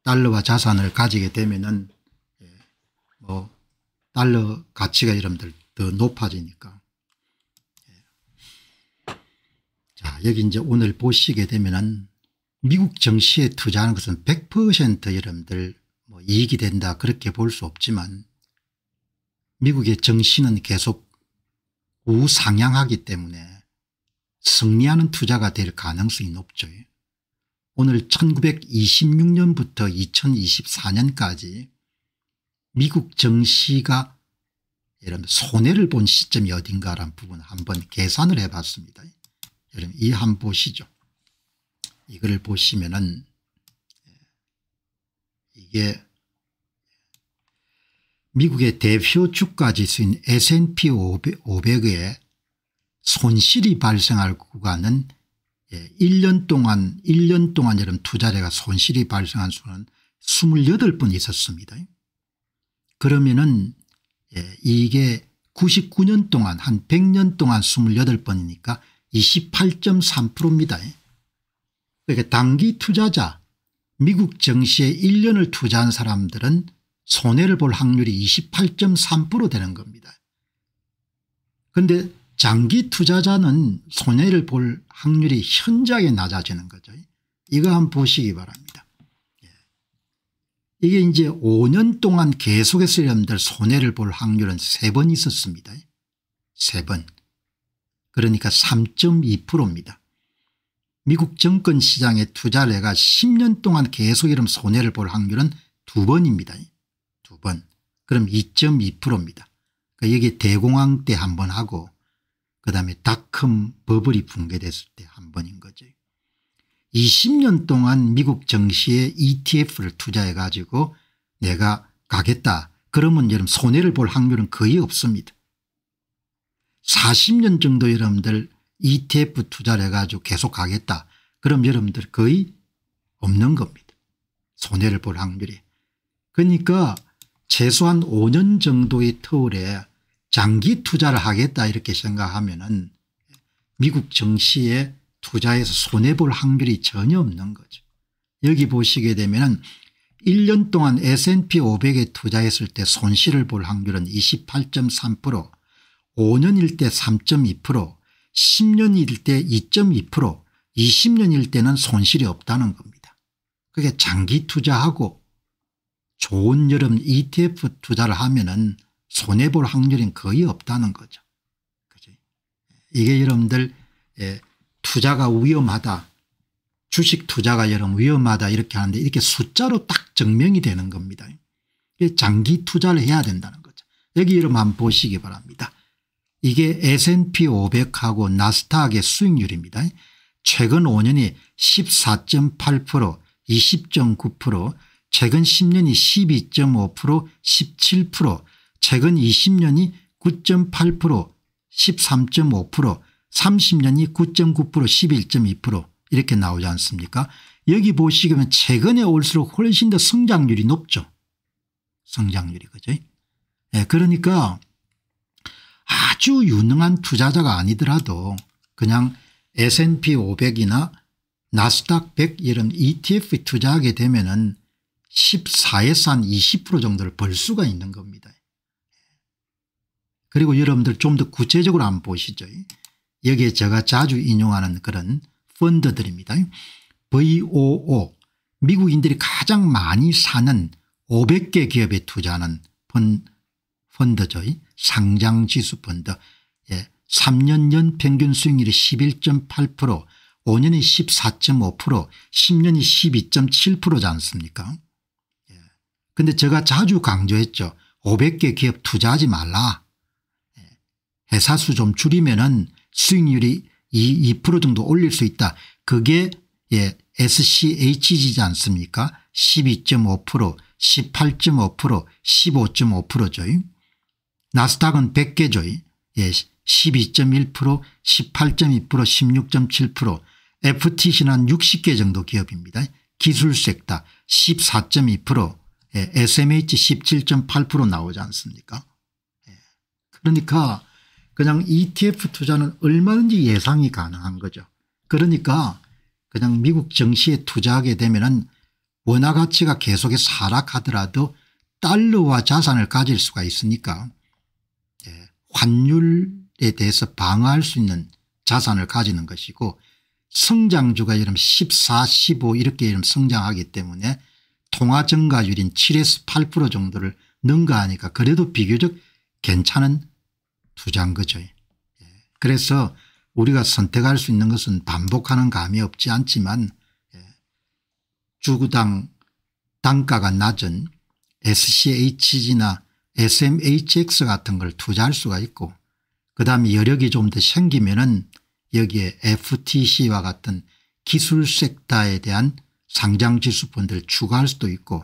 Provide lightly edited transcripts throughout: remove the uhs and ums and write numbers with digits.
달러화 자산을 가지게 되면은 뭐 달러 가치가 여러분들 더 높아지니까. 자, 여기 이제 오늘 보시게 되면은 미국 증시에 투자하는 것은 100% 여러분들 뭐 이익이 된다 그렇게 볼 수 없지만 미국의 증시는 계속 우상향하기 때문에 승리하는 투자가 될 가능성이 높죠. 오늘 1926년부터 2024년까지 미국 증시가 여러분 손해를 본 시점이 어딘가라는 부분을 한번 계산을 해봤습니다. 여러분 이 한번 보시죠. 이걸 보시면은 이게 미국의 대표 주가 지수인 S&P 500의 손실이 발생할 구간은 1년 동안 여러분 투자자가 손실이 발생한 수는 28번 있었습니다. 그러면은 이게 99년 동안 한 100년 동안 28번이니까 28.3%입니다. 그러니까 단기 투자자 미국 증시에 1년을 투자한 사람들은 손해를 볼 확률이 28.3% 되는 겁니다. 그런데 장기 투자자는 손해를 볼 확률이 현저하게 낮아지는 거죠. 이거 한번 보시기 바랍니다. 이게 이제 5년 동안 계속해서 여러분들 손해를 볼 확률은 3번 있었습니다. 3번. 그러니까 3.2%입니다. 미국 증권 시장에 투자를 해가 10년 동안 계속 이런 손해를 볼 확률은 2번입니다. 2번. 그럼 2.2%입니다. 그러니까 여기 대공황 때 한 번 하고 그다음에 닷컴 버블이 붕괴됐을 때 한 번인 거죠. 20년 동안 미국 증시에 ETF를 투자해 가지고 내가 가겠다. 그러면 여러분 손해를 볼 확률은 거의 없습니다. 40년 정도 여러분들 ETF 투자를 해 가지고 계속 가겠다. 그럼 여러분들 거의 없는 겁니다. 손해를 볼 확률이. 그러니까 최소한 5년 정도의 터울에 장기 투자를 하겠다 이렇게 생각하면은 미국 증시에 투자해서 손해볼 확률이 전혀 없는 거죠. 여기 보시게 되면은 1년 동안 S&P 500에 투자했을 때 손실을 볼 확률은 28.3%, 5년일 때 3.2%, 10년일 때 2.2%, 20년일 때는 손실이 없다는 겁니다. 그게 장기 투자하고 좋은 여름 ETF 투자를 하면은 손해볼 확률은 거의 없다는 거죠. 그죠? 이게 여러분들 투자가 위험하다. 주식 투자가 여러분 위험하다 이렇게 하는데 이렇게 숫자로 딱 증명이 되는 겁니다. 장기 투자를 해야 된다는 거죠. 여기 여러분 한번 보시기 바랍니다. 이게 S&P 500하고 나스닥의 수익률입니다. 최근 5년이 14.8%, 20.9%, 최근 10년이 12.5%, 17%, 최근 20년이 9.8%, 13.5%, 30년이 9.9%, 11.2% 이렇게 나오지 않습니까? 여기 보시면 최근에 올수록 훨씬 더 성장률이 높죠. 성장률이. 그죠? 그러니까 아주 유능한 투자자가 아니더라도 그냥 S&P 500이나 나스닥 100 이런 ETF 투자하게 되면은 14에서 한 20% 정도를 벌 수가 있는 겁니다. 그리고 여러분들 좀 더 구체적으로 한번 보시죠. 여기에 제가 자주 인용하는 그런 펀드들입니다. VOO 미국인들이 가장 많이 사는 500개 기업에 투자하는 펀드죠. 상장지수 펀드. 3년 연평균 수익률이 11.8%, 5년이 14.5%, 10년이 12.7%지 않습니까? 그런데 제가 자주 강조했죠. 500개 기업 투자하지 말라. 회사 수 좀 줄이면은 수익률이 2% 정도 올릴 수 있다. 그게 SCHG지 않습니까? 12.5%, 18.5%, 15.5%죠. 나스닥은 100개죠. 12.1%, 18.2%, 16.7%, FTC는 한 60개 정도 기업입니다. 기술 섹터 14.2%, SMH 17.8% 나오지 않습니까? 그러니까 그냥 ETF 투자는 얼마든지 예상이 가능한 거죠. 그러니까 그냥 미국 증시에 투자하게 되면은 원화 가치가 계속해서 하락하더라도 달러화 자산을 가질 수가 있으니까 환율에 대해서 방어할 수 있는 자산을 가지는 것이고, 성장주가 이런 14, 15 이렇게 성장하기 때문에 통화 증가율인 7에서 8% 정도를 능가하니까 그래도 비교적 괜찮은 투자인 거죠. 그래서 우리가 선택할 수 있는 것은 반복하는 감이 없지 않지만 주구당 단가가 낮은 SCHG나 SMHX 같은 걸 투자할 수가 있고, 그다음에 여력이 좀 더 생기면은 여기에 FTC와 같은 기술 섹터에 대한 상장지수 펀드를 추가할 수도 있고,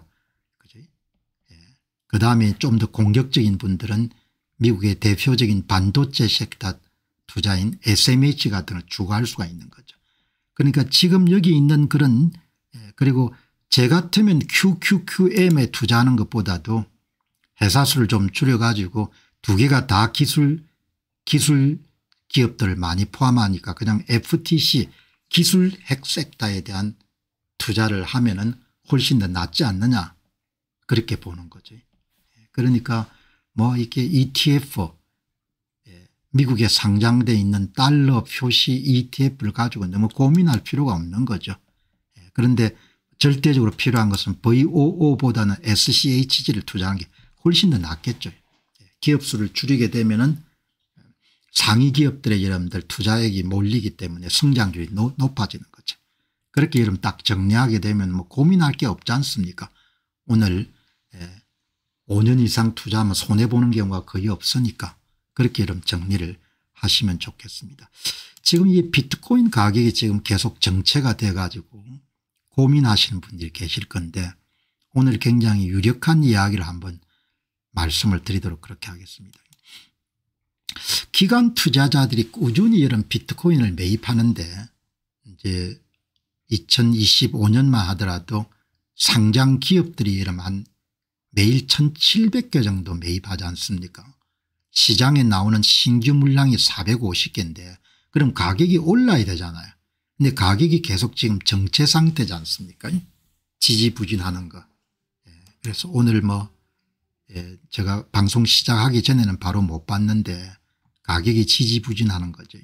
그다음에 좀 더 공격적인 분들은 미국의 대표적인 반도체 섹터 투자인 SMH 같은 걸 추가할 수가 있는 거죠. 그러니까 지금 여기 있는 그런, 그리고 제 같으면 QQQM에 투자하는 것보다도 회사 수를 좀 줄여 가지고 두 개가 다 기술 기업들을 많이 포함하니까 그냥 FTC 기술 핵 섹터에 대한 투자를 하면은 훨씬 더 낫지 않느냐, 그렇게 보는 거죠. 그러니까 뭐 이렇게 ETF, 미국에 상장돼 있는 달러 표시 ETF를 가지고 너무 고민할 필요가 없는 거죠. 그런데 절대적으로 필요한 것은 VOO보다는 SCHG를 투자하는 게 훨씬 더 낫겠죠. 기업 수를 줄이게 되면은 상위 기업들의 여러분들 투자액이 몰리기 때문에 성장률이 높아지는 거죠. 그렇게 여러분 딱 정리하게 되면 뭐 고민할 게 없지 않습니까? 오늘 5년 이상 투자하면 손해보는 경우가 거의 없으니까 그렇게 여러분 정리를 하시면 좋겠습니다. 지금 이 비트코인 가격이 지금 계속 정체가 돼 가지고 고민하시는 분들이 계실 건데, 오늘 굉장히 유력한 이야기를 한번 말씀을 드리도록 그렇게 하겠습니다. 기관 투자자들이 꾸준히 이런 비트코인을 매입하는데, 이제 2025년만 하더라도 상장 기업들이 이러면 매일 1700개 정도 매입하지 않습니까? 시장에 나오는 신규 물량이 450개인데 그럼 가격이 올라야 되잖아요. 근데 가격이 계속 지금 정체 상태지 않습니까? 지지부진하는 거. 그래서 오늘 뭐 제가 방송 시작하기 전에는 바로 못 봤는데 가격이 지지부진하는 거죠.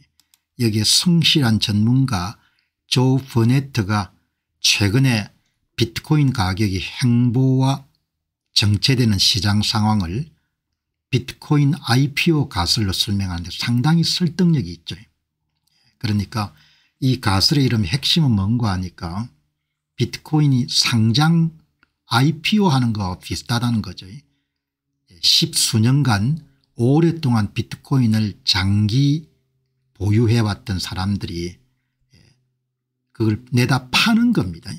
여기에 성실한 전문가 조 버네트가 최근에 비트코인 가격이 횡보와 정체되는 시장 상황을 비트코인 IPO 가설로 설명하는데 상당히 설득력이 있죠. 그러니까 이 가설의 이름 핵심은 뭔가 하니까 비트코인이 상장 IPO 하는 거와 비슷하다는 거죠. 10수년간 오랫동안 비트코인을 장기 보유해왔던 사람들이 그걸 내다 파는 겁니다.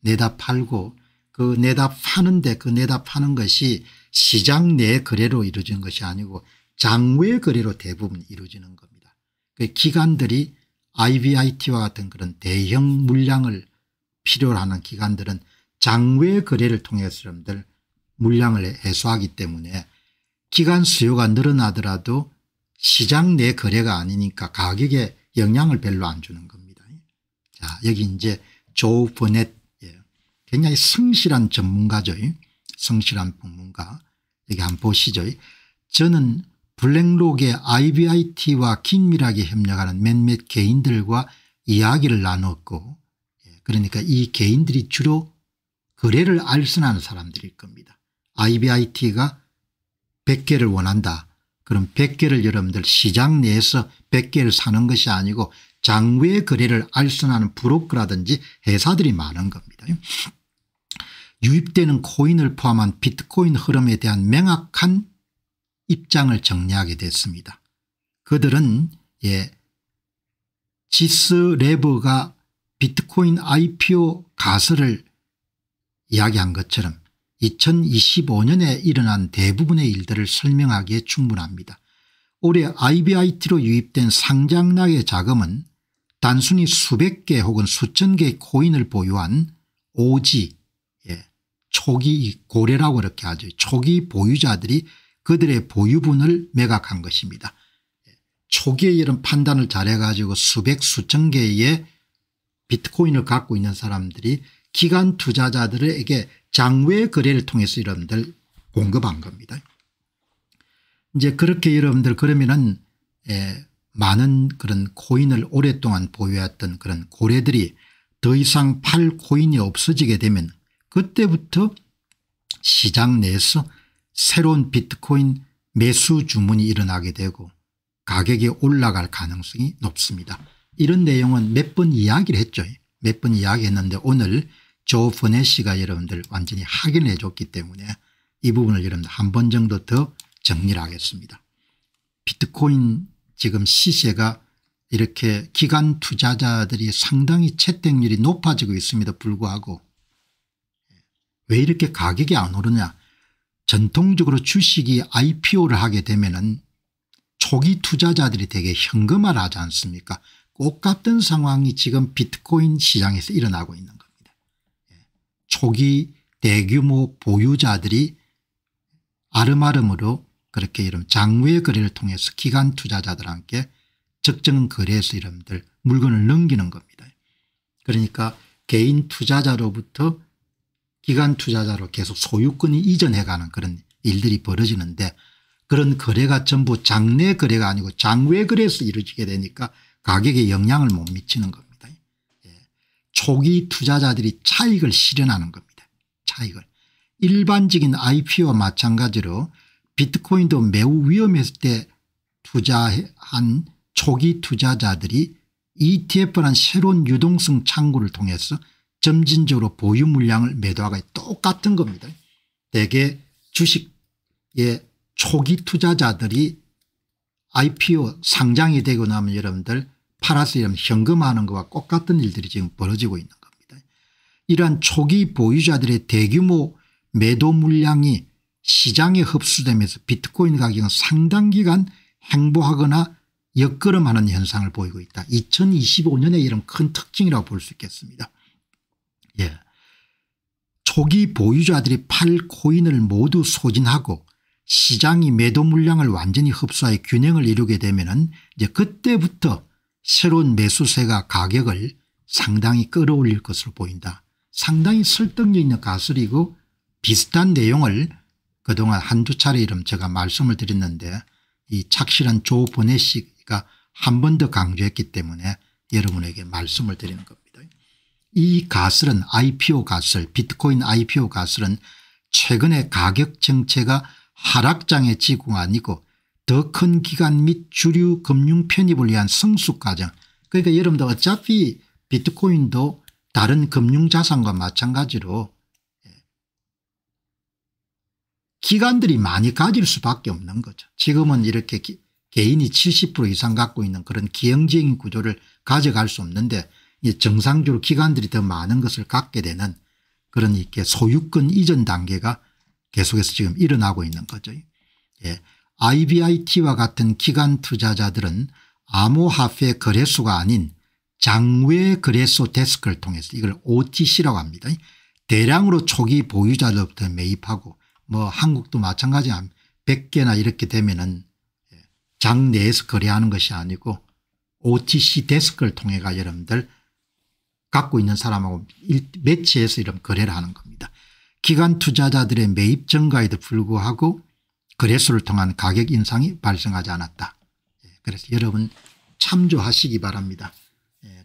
내다 팔고 그 내다 파는데 그 내다 파는 것이 시장 내 거래로 이루어지는 것이 아니고 장외 거래로 대부분 이루어지는 겁니다. 그 기관들이 IBIT와 같은 그런 대형 물량을 필요로 하는 기관들은 장외 거래를 통해서 여러분들 물량을 해소하기 때문에 기관 수요가 늘어나더라도 시장 내 거래가 아니니까 가격에 영향을 별로 안 주는 겁니다. 자, 여기 이제 조 버넷, 굉장히 성실한 전문가죠. 성실한 전문가. 여기 한번 보시죠. 저는 블랙록의 IBIT와 긴밀하게 협력하는 몇몇 개인들과 이야기를 나눴고, 그러니까 이 개인들이 주로 거래를 알선하는 사람들일 겁니다. IBIT가 100개를 원한다. 그럼 100개를 여러분들 시장 내에서 100개를 사는 것이 아니고 장외 거래를 알선하는 브로커라든지 회사들이 많은 겁니다. 유입되는 코인을 포함한 비트코인 흐름에 대한 명확한 입장을 정리하게 됐습니다. 그들은 지스레버가 비트코인 IPO 가설을 이야기한 것처럼 2025년에 일어난 대부분의 일들을 설명하기에 충분합니다. 올해 IBIT로 유입된 상장락의 자금은 단순히 수백 개 혹은 수천 개의 코인을 보유한 OG, 초기 고래라고 그렇게 하죠. 초기 보유자들이 그들의 보유분을 매각한 것입니다. 초기에 이런 판단을 잘해 가지고 수백 수천 개의 비트코인을 갖고 있는 사람들이 기관 투자자들에게 장외 거래를 통해서 여러분들 공급한 겁니다. 이제 그렇게 여러분들 그러면은 많은 그런 코인을 오랫동안 보유했던 그런 고래들이 더 이상 팔 코인이 없어지게 되면 그때부터 시장 내에서 새로운 비트코인 매수 주문이 일어나게 되고 가격이 올라갈 가능성이 높습니다. 이런 내용은 몇 번 이야기를 했죠. 몇 번 이야기했는데 오늘 조 버넷이가 여러분들 완전히 확인해 줬기 때문에 이 부분을 여러분들 한 번 정도 더 정리를 하겠습니다. 비트코인 지금 시세가 이렇게 기관 투자자들이 상당히 채택률이 높아지고 있음에도 불구하고 왜 이렇게 가격이 안 오르냐. 전통적으로 주식이 IPO를 하게 되면은 초기 투자자들이 되게 현금화를 하지 않습니까? 꼭 같은 상황이 지금 비트코인 시장에서 일어나고 있는 겁니다. 초기 대규모 보유자들이 아름아름으로 그렇게 이런 장외 거래를 통해서 기관 투자자들과 적정 거래에서 여러분들 물건을 넘기는 겁니다. 그러니까 개인 투자자로부터 기관 투자자로 계속 소유권이 이전해가는 그런 일들이 벌어지는데 그런 거래가 전부 장내 거래가 아니고 장외 거래에서 이루어지게 되니까 가격에 영향을 못 미치는 겁니다. 초기 투자자들이 차익을 실현하는 겁니다. 차익을. 일반적인 IPO와 마찬가지로 비트코인도 매우 위험했을 때 투자한 초기 투자자들이 ETF라는 새로운 유동성 창구를 통해서 점진적으로 보유 물량을 매도하고 똑같은 겁니다. 대개 주식의 초기 투자자들이 IPO 상장이 되고 나면 여러분들 팔아서 현금화하는 것과 똑같은 일들이 지금 벌어지고 있는 겁니다. 이러한 초기 보유자들의 대규모 매도 물량이 시장에 흡수되면서 비트코인 가격은 상당 기간 행보하거나 역걸음하는 현상을 보이고 있다. 2025년에 이런 큰 특징이라고 볼 수 있겠습니다. 초기 보유자들이 팔 코인을 모두 소진하고 시장이 매도 물량을 완전히 흡수하여 균형을 이루게 되면은 이제 그때부터 새로운 매수세가 가격을 상당히 끌어올릴 것으로 보인다. 상당히 설득력 있는 가설이고 비슷한 내용을 그동안 한두 차례 이름 제가 말씀을 드렸는데 이 착실한 조 버넷이가 한 번 더 강조했기 때문에 여러분에게 말씀을 드리는 겁니다. 이 가설은 IPO 가설 비트코인 IPO 가설은 최근에 가격 정체가 하락장의 지구가 아니고 더 큰 기관 및 주류 금융 편입을 위한 성숙 과정. 그러니까 여러분들 어차피 비트코인도 다른 금융자산과 마찬가지로 기관들이 많이 가질 수밖에 없는 거죠. 지금은 이렇게 개인이 70% 이상 갖고 있는 그런 기형적인 구조를 가져갈 수 없는데 정상적으로 기관들이 더 많은 것을 갖게 되는 그런 이렇게 소유권 이전 단계가 계속해서 지금 일어나고 있는 거죠. IBIT와 같은 기관 투자자들은 암호화폐 거래소가 아닌 장외 거래소 데스크를 통해서 이걸 OTC라고 합니다. 대량으로 초기 보유자들부터 매입하고 뭐 한국도 마찬가지 한 100개나 이렇게 되면은 장 내에서 거래하는 것이 아니고 OTC 데스크를 통해가 여러분들 갖고 있는 사람하고 매치해서 이런 거래를 하는 겁니다. 기관 투자자들의 매입 증가에도 불구하고 거래소를 통한 가격 인상이 발생하지 않았다. 그래서 여러분 참조하시기 바랍니다.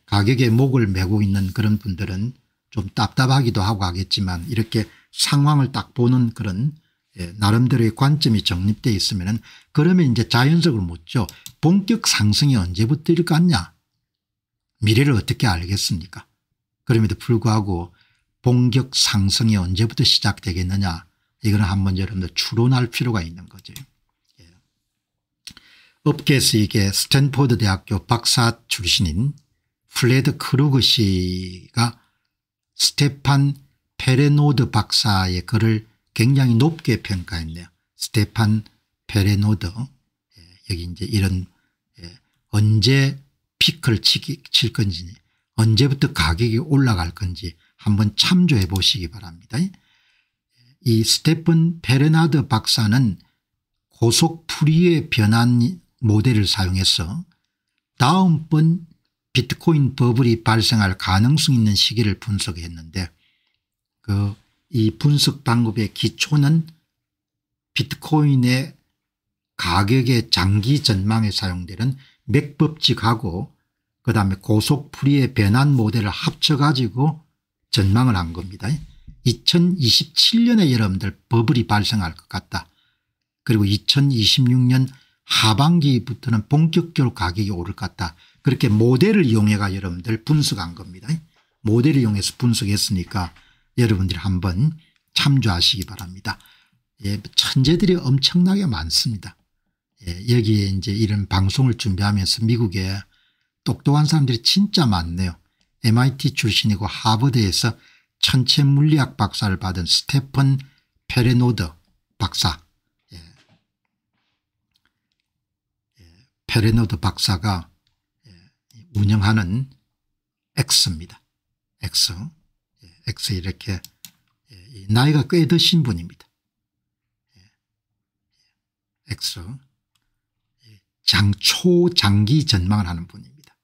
가격에 목을 메고 있는 그런 분들은 좀 답답하기도 하고 하겠지만 이렇게 상황을 딱 보는 그런 나름대로의 관점이 정립되어 있으면 그러면 이제 자연적으로 묻죠. 본격 상승이 언제부터 일 같냐. 미래를 어떻게 알겠습니까? 그럼에도 불구하고 본격 상승이 언제부터 시작되겠느냐. 이거는 한번 여러분들 추론할 필요가 있는 거죠. 업계에서 이게 스탠포드 대학교 박사 출신인 플레드 크루그 씨가 스테판 페레노드 박사의 글을 굉장히 높게 평가했네요. 스테판 페레노드. 여기 이제 이런 언제 피크를 칠 건지 언제부터 가격이 올라갈 건지 한번 참조해 보시기 바랍니다. 이 스테판 페레나드 박사는 고속 풀이의 변환 모델을 사용해서 다음번 비트코인 버블이 발생할 가능성 있는 시기를 분석했는데 이 분석 방법의 기초는 비트코인의 가격의 장기 전망에 사용되는 맥법칙하고 그다음에 고속풀이의 변환 모델을 합쳐가지고 전망을 한 겁니다. 2027년에 여러분들 버블이 발생할 것 같다. 그리고 2026년 하반기부터는 본격적으로 가격이 오를 것 같다. 그렇게 모델을 이용해가 여러분들 분석한 겁니다. 모델을 이용해서 분석했으니까 여러분들이 한번 참조하시기 바랍니다. 예, 천재들이 엄청나게 많습니다. 예, 여기에 이제 이런 방송을 준비하면서 미국에 똑똑한 사람들이 진짜 많네요. MIT 출신이고 하버드에서 천체 물리학 박사를 받은 스테픈 페레노드 박사. 예. 페레노드 박사가 운영하는 X입니다. X. X 이렇게 나이가 꽤 드신 분입니다. X. 초장기 전망을 하는 분입니다.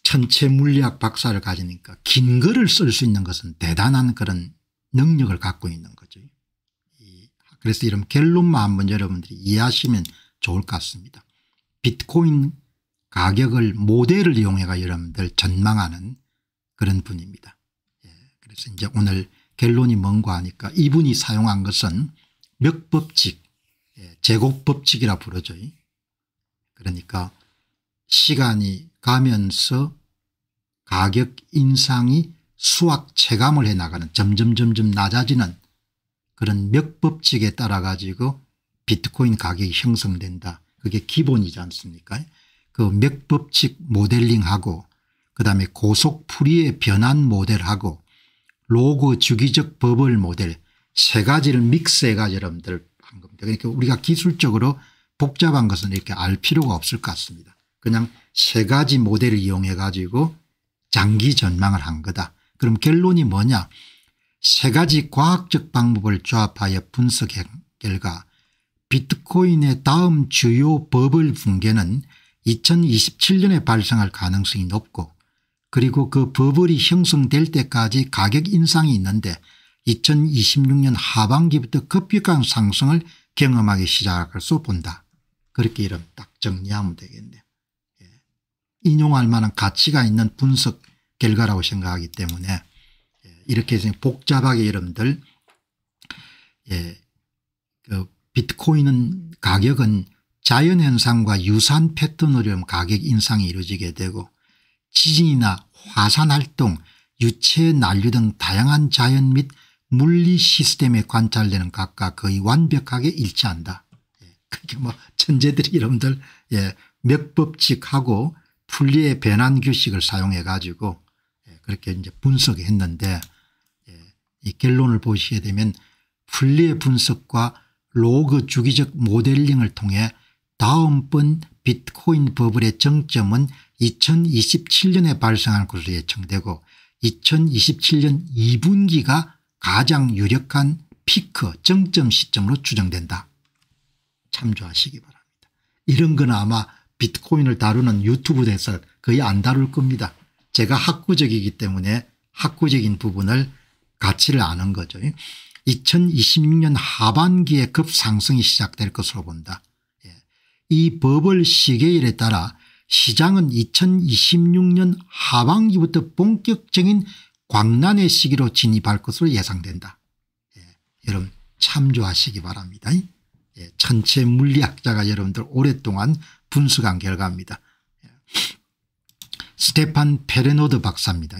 천체 물리학 박사를 가지니까 긴 글을 쓸 수 있는 것은 대단한 그런 능력을 갖고 있는 거죠. 그래서 이런 결론만 한번 여러분들이 이해하시면 좋을 것 같습니다. 비트코인 가격을 모델을 이용해가 여러분들 전망하는 그런 분입니다. 그래서 이제 오늘 결론이 뭔가 하니까 이분이 사용한 것은 맥법칙, 제곱법칙이라 부르죠. 그러니까 시간이 가면서 가격 인상이 수학 체감을 해나가는 점점 낮아지는 그런 맥법칙에 따라 가지고 비트코인 가격이 형성된다. 그게 기본이지 않습니까? 그 맥법칙 모델링하고 그다음에 고속풀이의 변환 모델하고 로그 주기적 버블 모델 세 가지를 믹스해가 여러분들 한 겁니다. 그러니까 우리가 기술적으로 복잡한 것은 이렇게 알 필요가 없을 것 같습니다. 그냥 세 가지 모델을 이용해 가지고 장기 전망을 한 거다. 그럼 결론이 뭐냐. 세 가지 과학적 방법을 조합하여 분석한 결과 비트코인의 다음 주요 버블 붕괴는 2027년에 발생할 가능성이 높고 그리고 그 버블이 형성될 때까지 가격 인상이 있는데 2026년 하반기부터 급격한 상승을 경험하기 시작할 것으로 본다. 그렇게 이름 딱 정리하면 되겠네요. 인용할 만한 가치가 있는 분석 결과라고 생각하기 때문에 이렇게 해서 복잡하게 여러분들 그 비트코인은 가격은 자연현상과 유사한 패턴으로 가격 인상이 이루어지게 되고 지진이나 화산활동 유체 난류 등 다양한 자연 및 물리 시스템에 관찰되는 각과 거의 완벽하게 일치한다. 그렇게 뭐 천재들이 여러분들 맥법칙하고 풀리의 변환 규칙을 사용해 가지고 그렇게 이제 분석했는데 이 결론을 보시게 되면 풀리의 분석과 로그 주기적 모델링을 통해 다음번 비트코인 버블의 정점은 2027년에 발생할 것으로 예측되고 2027년 2분기가 가장 유력한 피크 정점 시점으로 추정된다. 참조하시기 바랍니다. 이런 건 아마 비트코인을 다루는 유튜브에서 거의 안 다룰 겁니다. 제가 학구적이기 때문에 학구적인 부분을 가치를 아는 거죠. 2026년 하반기에 급상승이 시작될 것으로 본다. 이 버블 시계일에 따라 시장은 2026년 하반기부터 본격적인 광란의 시기로 진입할 것으로 예상된다. 여러분 참조하시기 바랍니다. 천체 물리학자가 여러분들 오랫동안 분석한 결과입니다. 스테판 페레노드 박사입니다.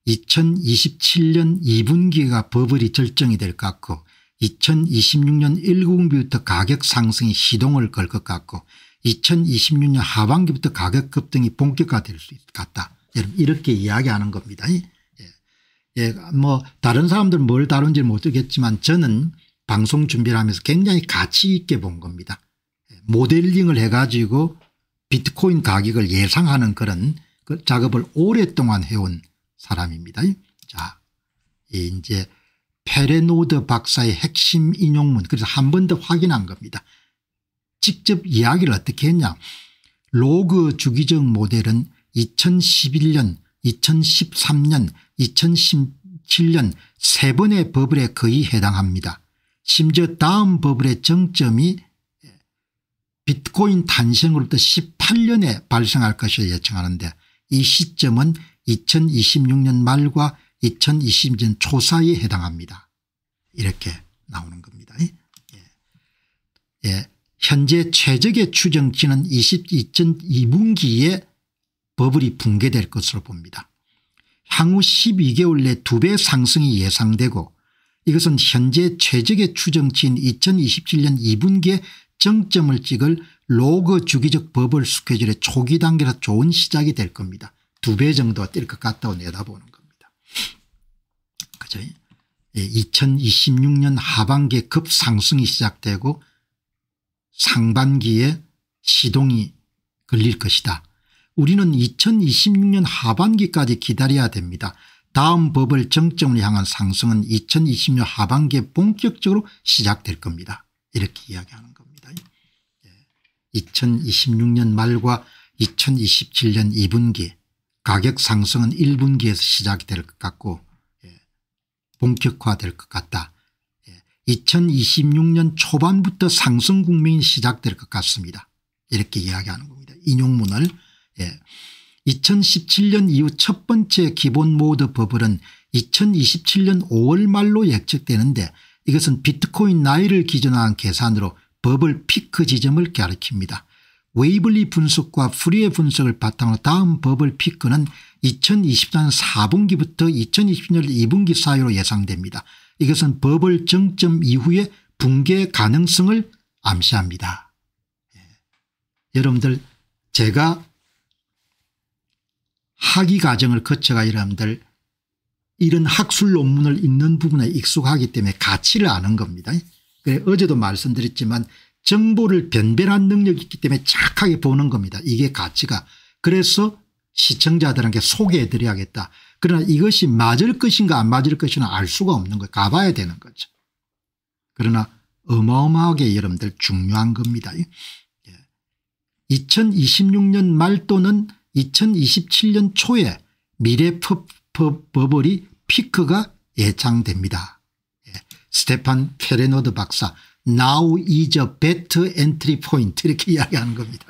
2027년 2분기가 버블이 절정이 될 것 같고 2026년 1분기부터 가격 상승이 시동을 걸 것 같고 2026년 하반기부터 가격 급등이 본격화될 수 있을 것 같다. 여러분 이렇게 이야기하는 겁니다. 뭐 다른 사람들은 뭘 다룬지 모르겠지만 저는 방송 준비를 하면서 굉장히 가치 있게 본 겁니다. 모델링을 해가지고 비트코인 가격을 예상하는 그런 그 작업을 오랫동안 해온 사람입니다. 자, 이제 페레노드 박사의 핵심 인용문 그래서 한 번 더 확인한 겁니다. 직접 이야기를 어떻게 했냐. 로그 주기적 모델은 2011년 2013년, 2017년 3번의 버블에 거의 해당합니다. 심지어 다음 버블의 정점이 비트코인 탄생으로부터 18년에 발생할 것이라 예측하는데 이 시점은 2026년 말과 2020년 초 사이에 해당합니다. 이렇게 나오는 겁니다. 예. 현재 최적의 추정치는 2022분기에 버블이 붕괴될 것으로 봅니다. 향후 12개월 내 2배 상승이 예상되고 이것은 현재 최적의 추정치인 2027년 2분기에 정점을 찍을 로그 주기적 버블 스케줄의 초기 단계라 좋은 시작이 될 겁니다. 2배 정도 뛸 것 같다고 내다보는 겁니다. 그죠? 2026년 하반기에 급상승이 시작되고 상반기에 시동이 걸릴 것이다. 우리는 2026년 하반기까지 기다려야 됩니다. 다음 버블 정점을 향한 상승은 2020년 하반기에 본격적으로 시작될 겁니다. 이렇게 이야기하는 겁니다. 2026년 말과 2027년 2분기 가격 상승은 1분기에서 시작이 될 것 같고 본격화될 것 같다. 2026년 초반부터 상승 국면이 시작될 것 같습니다. 이렇게 이야기하는 겁니다. 인용문을 2017년 이후 첫 번째 기본 모드 버블은 2027년 5월 말로 예측되는데 이것은 비트코인 나이를 기준으로 한 계산으로 버블 피크 지점을 가리킵니다. 웨이블리 분석과 프리의 분석을 바탕으로 다음 버블 피크는 2024년 4분기부터 2020년 2분기 사이로 예상됩니다. 이것은 버블 정점 이후에 붕괴 가능성을 암시합니다. 여러분들 제가 학위 과정을 거쳐가 여러분들 이런 학술 논문을 읽는 부분에 익숙하기 때문에 가치를 아는 겁니다. 그래 어제도 말씀드렸지만 정보를 변별한 능력이 있기 때문에 착하게 보는 겁니다. 이게 가치가. 그래서 시청자들에게 소개해 드려야겠다. 그러나 이것이 맞을 것인가 안 맞을 것인가 알 수가 없는 거예요. 가봐야 되는 거죠. 그러나 어마어마하게 여러분들 중요한 겁니다. 2026년 말 또는 2027년 초에 미래 버블이 피크가 예상됩니다. 스테판 페레노드 박사 Now is a better entry point 이렇게 이야기하는 겁니다.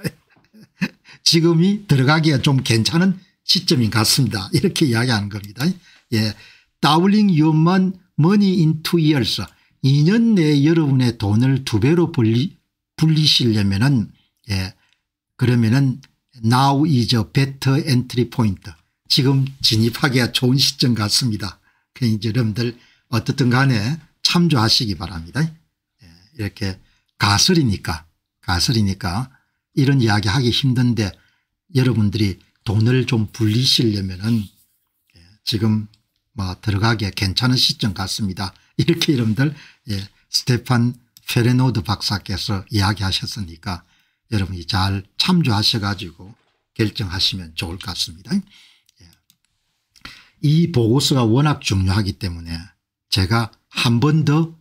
지금이 들어가기가 좀 괜찮은 시점인 것 같습니다. 이렇게 이야기하는 겁니다. Doubling your money in 2 years 2년 내에 여러분의 돈을 2배로 불리시려면은 그러면은 Now is a better entry point 지금 진입하기가 좋은 시점 같습니다. 그러니까 여러분들 어떻든 간에 참조하시기 바랍니다. 이렇게 가설이니까 이런 이야기 하기 힘든데 여러분들이 돈을 좀 불리시려면은 지금 뭐 들어가기에 괜찮은 시점 같습니다. 이렇게 여러분들 스테판 페레노드 박사께서 이야기하셨으니까 여러분이 잘 참조하셔 가지고 결정하시면 좋을 것 같습니다. 이 보고서가 워낙 중요하기 때문에 제가 한 번 더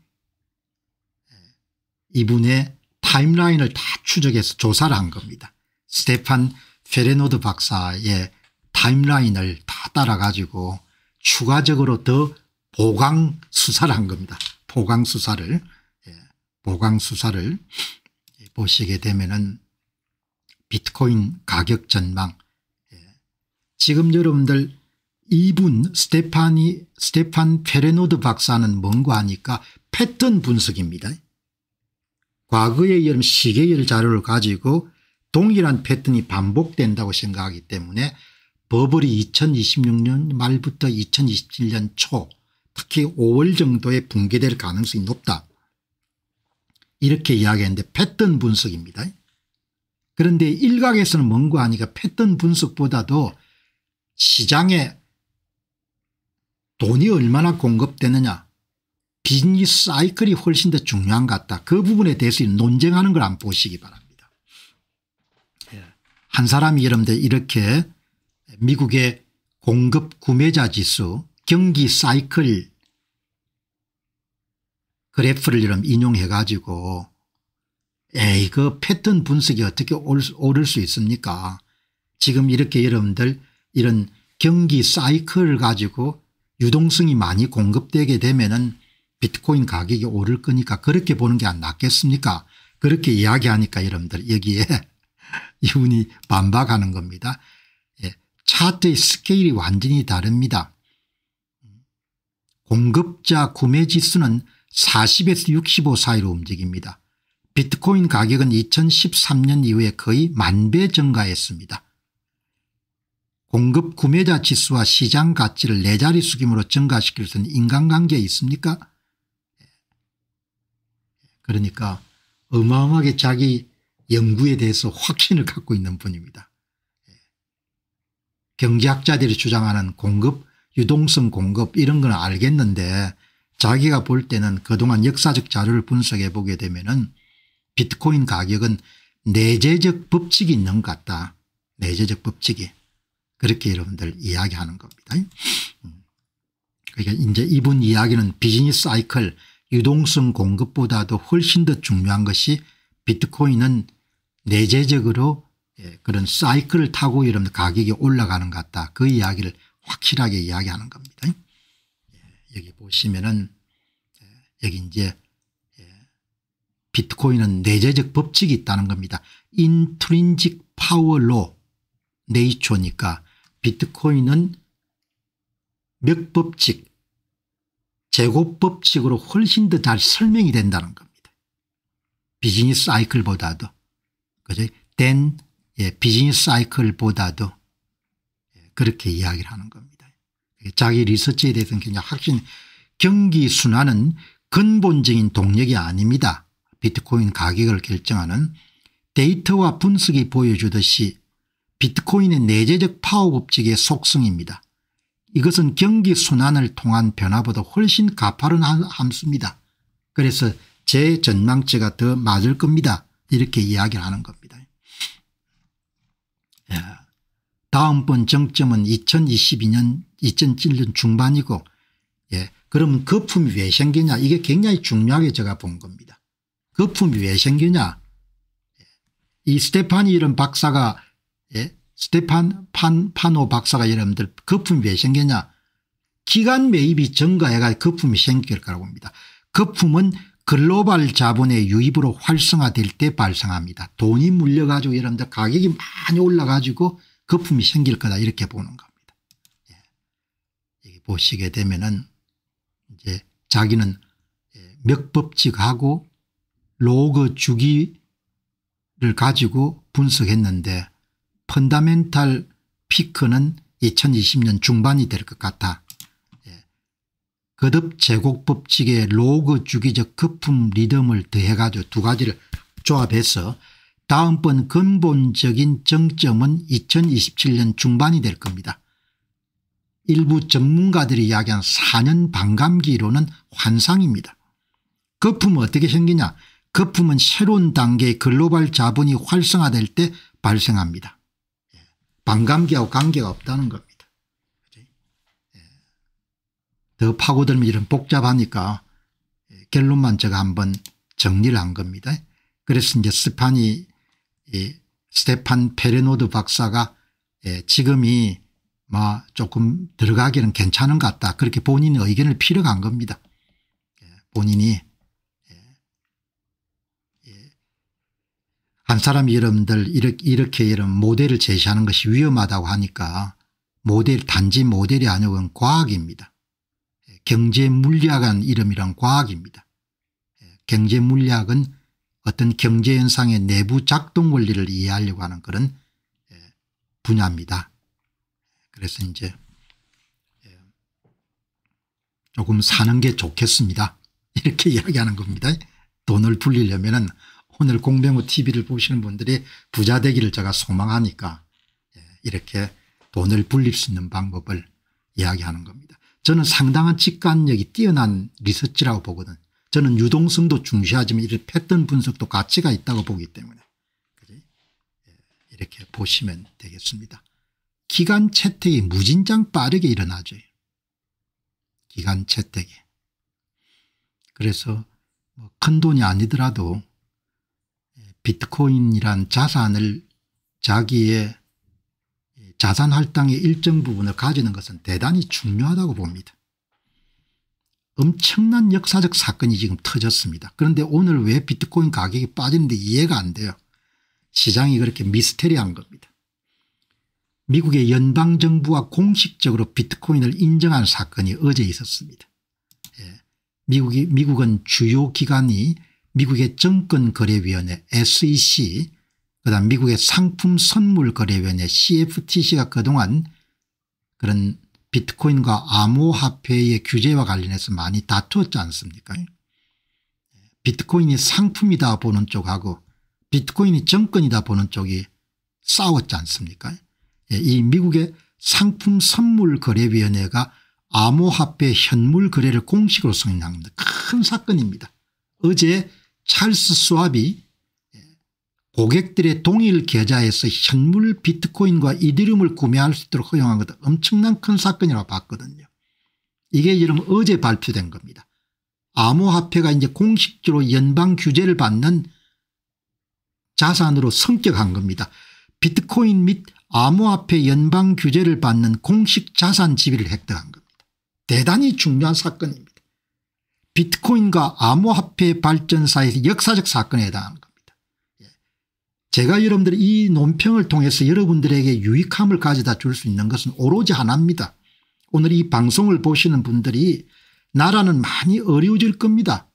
이분의 타임라인을 다 추적해서 조사를 한 겁니다. 스테판 페레노드 박사의 타임라인을 다 따라 가지고 추가적으로 더 보강 수사를 한 겁니다. 보강 수사를 보시게 되면은 비트코인 가격 전망 지금 여러분들 이분 스테판 페레노드 박사는 뭔가 하니까 패턴 분석입니다. 과거의 여름 시계열 자료를 가지고 동일한 패턴이 반복된다고 생각하기 때문에 버블이 2026년 말부터 2027년 초 특히 5월 정도에 붕괴될 가능성이 높다. 이렇게 이야기했는데 패턴 분석입니다. 그런데 일각에서는 뭔가 하니까 패턴 분석보다도 시장에 돈이 얼마나 공급되느냐 비즈니스 사이클이 훨씬 더 중요한 것 같다. 그 부분에 대해서 논쟁하는 걸 한번 보시기 바랍니다. 한 사람이 여러분들 이렇게 미국의 공급 구매자 지수 경기 사이클 그래프를 여러분 인용해 가지고 그 패턴 분석이 어떻게 오를 수 있습니까? 지금 이렇게 여러분들 이런 경기 사이클을 가지고 유동성이 많이 공급되게 되면은 비트코인 가격이 오를 거니까 그렇게 보는 게 안 낫겠습니까? 그렇게 이야기하니까 여러분들 여기에 이분이 반박하는 겁니다. 예, 차트의 스케일이 완전히 다릅니다. 공급자 구매 지수는 40에서 65 사이로 움직입니다. 비트코인 가격은 2013년 이후에 거의 10,000배 증가했습니다. 공급 구매자 지수와 시장 가치를 4자리 수김으로 증가시킬 수 있는 인간관계 있습니까? 그러니까 어마어마하게 자기 연구에 대해서 확신을 갖고 있는 분입니다. 경제학자들이 주장하는 공급, 유동성 공급 이런 건 알겠는데 자기가 볼 때는 그동안 역사적 자료를 분석해 보게 되면은 비트코인 가격은 내재적 법칙이 있는 것 같다. 내재적 법칙이. 그렇게 여러분들 이야기하는 겁니다. 그러니까 이제 이분 이야기는 비즈니스 사이클 유동성 공급보다도 훨씬 더 중요한 것이 비트코인은 내재적으로 그런 사이클을 타고 여러분들 가격이 올라가는 것 같다. 그 이야기를 확실하게 이야기하는 겁니다. 여기 보시면은 여기 이제 비트코인은 내재적 법칙이 있다는 겁니다. 인트린직 파워로 네이처니까 비트코인은 몇 법칙 제곱 법칙으로 훨씬 더 잘 설명이 된다는 겁니다. 비즈니스 사이클보다도 그죠? 비즈니스 사이클보다도 그렇게 이야기를 하는 겁니다. 자기 리서치에 대해서는 그냥 확신 경기 순환은 근본적인 동력이 아닙니다. 비트코인 가격을 결정하는 데이터와 분석이 보여주듯이 비트코인의 내재적 파워 법칙의 속성입니다. 이것은 경기 순환을 통한 변화보다 훨씬 가파른 함수입니다. 그래서 제 전망치가 더 맞을 겁니다. 이렇게 이야기를 하는 겁니다. 다음번 정점은 2022년 2007년 중반이고 그러면 거품이 왜 생기냐 이게 굉장히 중요하게 제가 본 겁니다. 거품이 왜 생기냐 이 스테파니 이런 박사가 파노 박사가 여러분들 거품이 왜 생기냐 기간 매입이 증가해가 거품이 생길 거라고 봅니다. 거품은 글로벌 자본의 유입으로 활성화될 때 발생합니다. 돈이 물려가지고 여러분들 가격이 많이 올라가지고 거품이 생길 거다 이렇게 보는 겁니다. 여기 보시게 되면은 이제 자기는 맥법칙하고 로그 주기를 가지고 분석했는데 펀다멘탈 피크는 2020년 중반이 될 것 같아. 거듭 제곱 법칙의 로그 주기적 거품 리듬을 더해 가지고 두 가지를 조합해서 다음번 근본적인 정점은 2027년 중반이 될 겁니다. 일부 전문가들이 이야기한 4년 반감기로는 환상입니다. 거품은 어떻게 생기냐 거품은 새로운 단계의 글로벌 자본이 활성화될 때 발생합니다. 반감기하고 관계가 없다는 겁니다. 더 파고들면 이런 복잡하니까 결론만 제가 한번 정리를 한 겁니다. 그래서 이제 스테판 페레노드 박사가 지금이 조금 들어가기는 괜찮은 것 같다. 그렇게 본인의 의견을 피력한 겁니다. 본인이 한 사람이 여러분들 이렇게 이런 모델을 제시하는 것이 위험하다고 하니까 단지 모델이 아니고 과학입니다. 경제물리학은 이름이란 과학입니다. 경제물리학은 어떤 경제현상의 내부 작동 원리를 이해하려고 하는 그런 분야입니다. 그래서 이제 조금 사는 게 좋겠습니다. 이렇게 이야기하는 겁니다. 돈을 불리려면은 오늘 공병호 TV를 보시는 분들이 부자 되기를 제가 소망하니까 이렇게 돈을 불릴 수 있는 방법을 이야기하는 겁니다. 저는 상당한 직관력이 뛰어난 리서치라고 보거든. 저는 유동성도 중시하지만 이런 패턴 분석도 가치가 있다고 보기 때문에 이렇게 보시면 되겠습니다. 기간 채택이 무진장 빠르게 일어나죠. 기간 채택이. 그래서 큰 돈이 아니더라도 비트코인이란 자산을 자기의 자산 할당의 일정 부분을 가지는 것은 대단히 중요하다고 봅니다. 엄청난 역사적 사건이 지금 터졌습니다. 그런데 오늘 왜 비트코인 가격이 빠지는데 이해가 안 돼요. 시장이 그렇게 미스테리한 겁니다. 미국의 연방정부가 공식적으로 비트코인을 인정한 사건이 어제 있었습니다. 예. 미국은 주요 기관이 미국의 정권거래위원회 SEC, 그다음 미국의 상품선물거래위원회 CFTC가 그동안 그런 비트코인과 암호화폐의 규제와 관련해서 많이 다투었지 않습니까? 비트코인이 상품이다 보는 쪽하고 비트코인이 정권이다 보는 쪽이 싸웠지 않습니까? 이 미국의 상품선물거래위원회가 암호화폐 현물 거래를 공식으로 승인한 겁니다. 큰 사건입니다. 어제 찰스 스왑이 고객들의 동일 계좌에서 현물 비트코인과 이더리움을 구매할 수 있도록 허용한 것도 엄청난 큰 사건이라고 봤거든요. 이게 지금 어제 발표된 겁니다. 암호화폐가 이제 공식적으로 연방 규제를 받는 자산으로 성격한 겁니다. 비트코인 및 암호화폐 연방 규제를 받는 공식 자산 지위를 획득한 겁니다. 대단히 중요한 사건입니다. 비트코인과 암호화폐 발전사에서 역사적 사건에 해당하는 겁니다. 제가 여러분들 이 논평을 통해서 여러분들에게 유익함을 가져다 줄 수 있는 것은 오로지 하나입니다. 오늘 이 방송을 보시는 분들이 나라는 많이 어려워질 겁니다.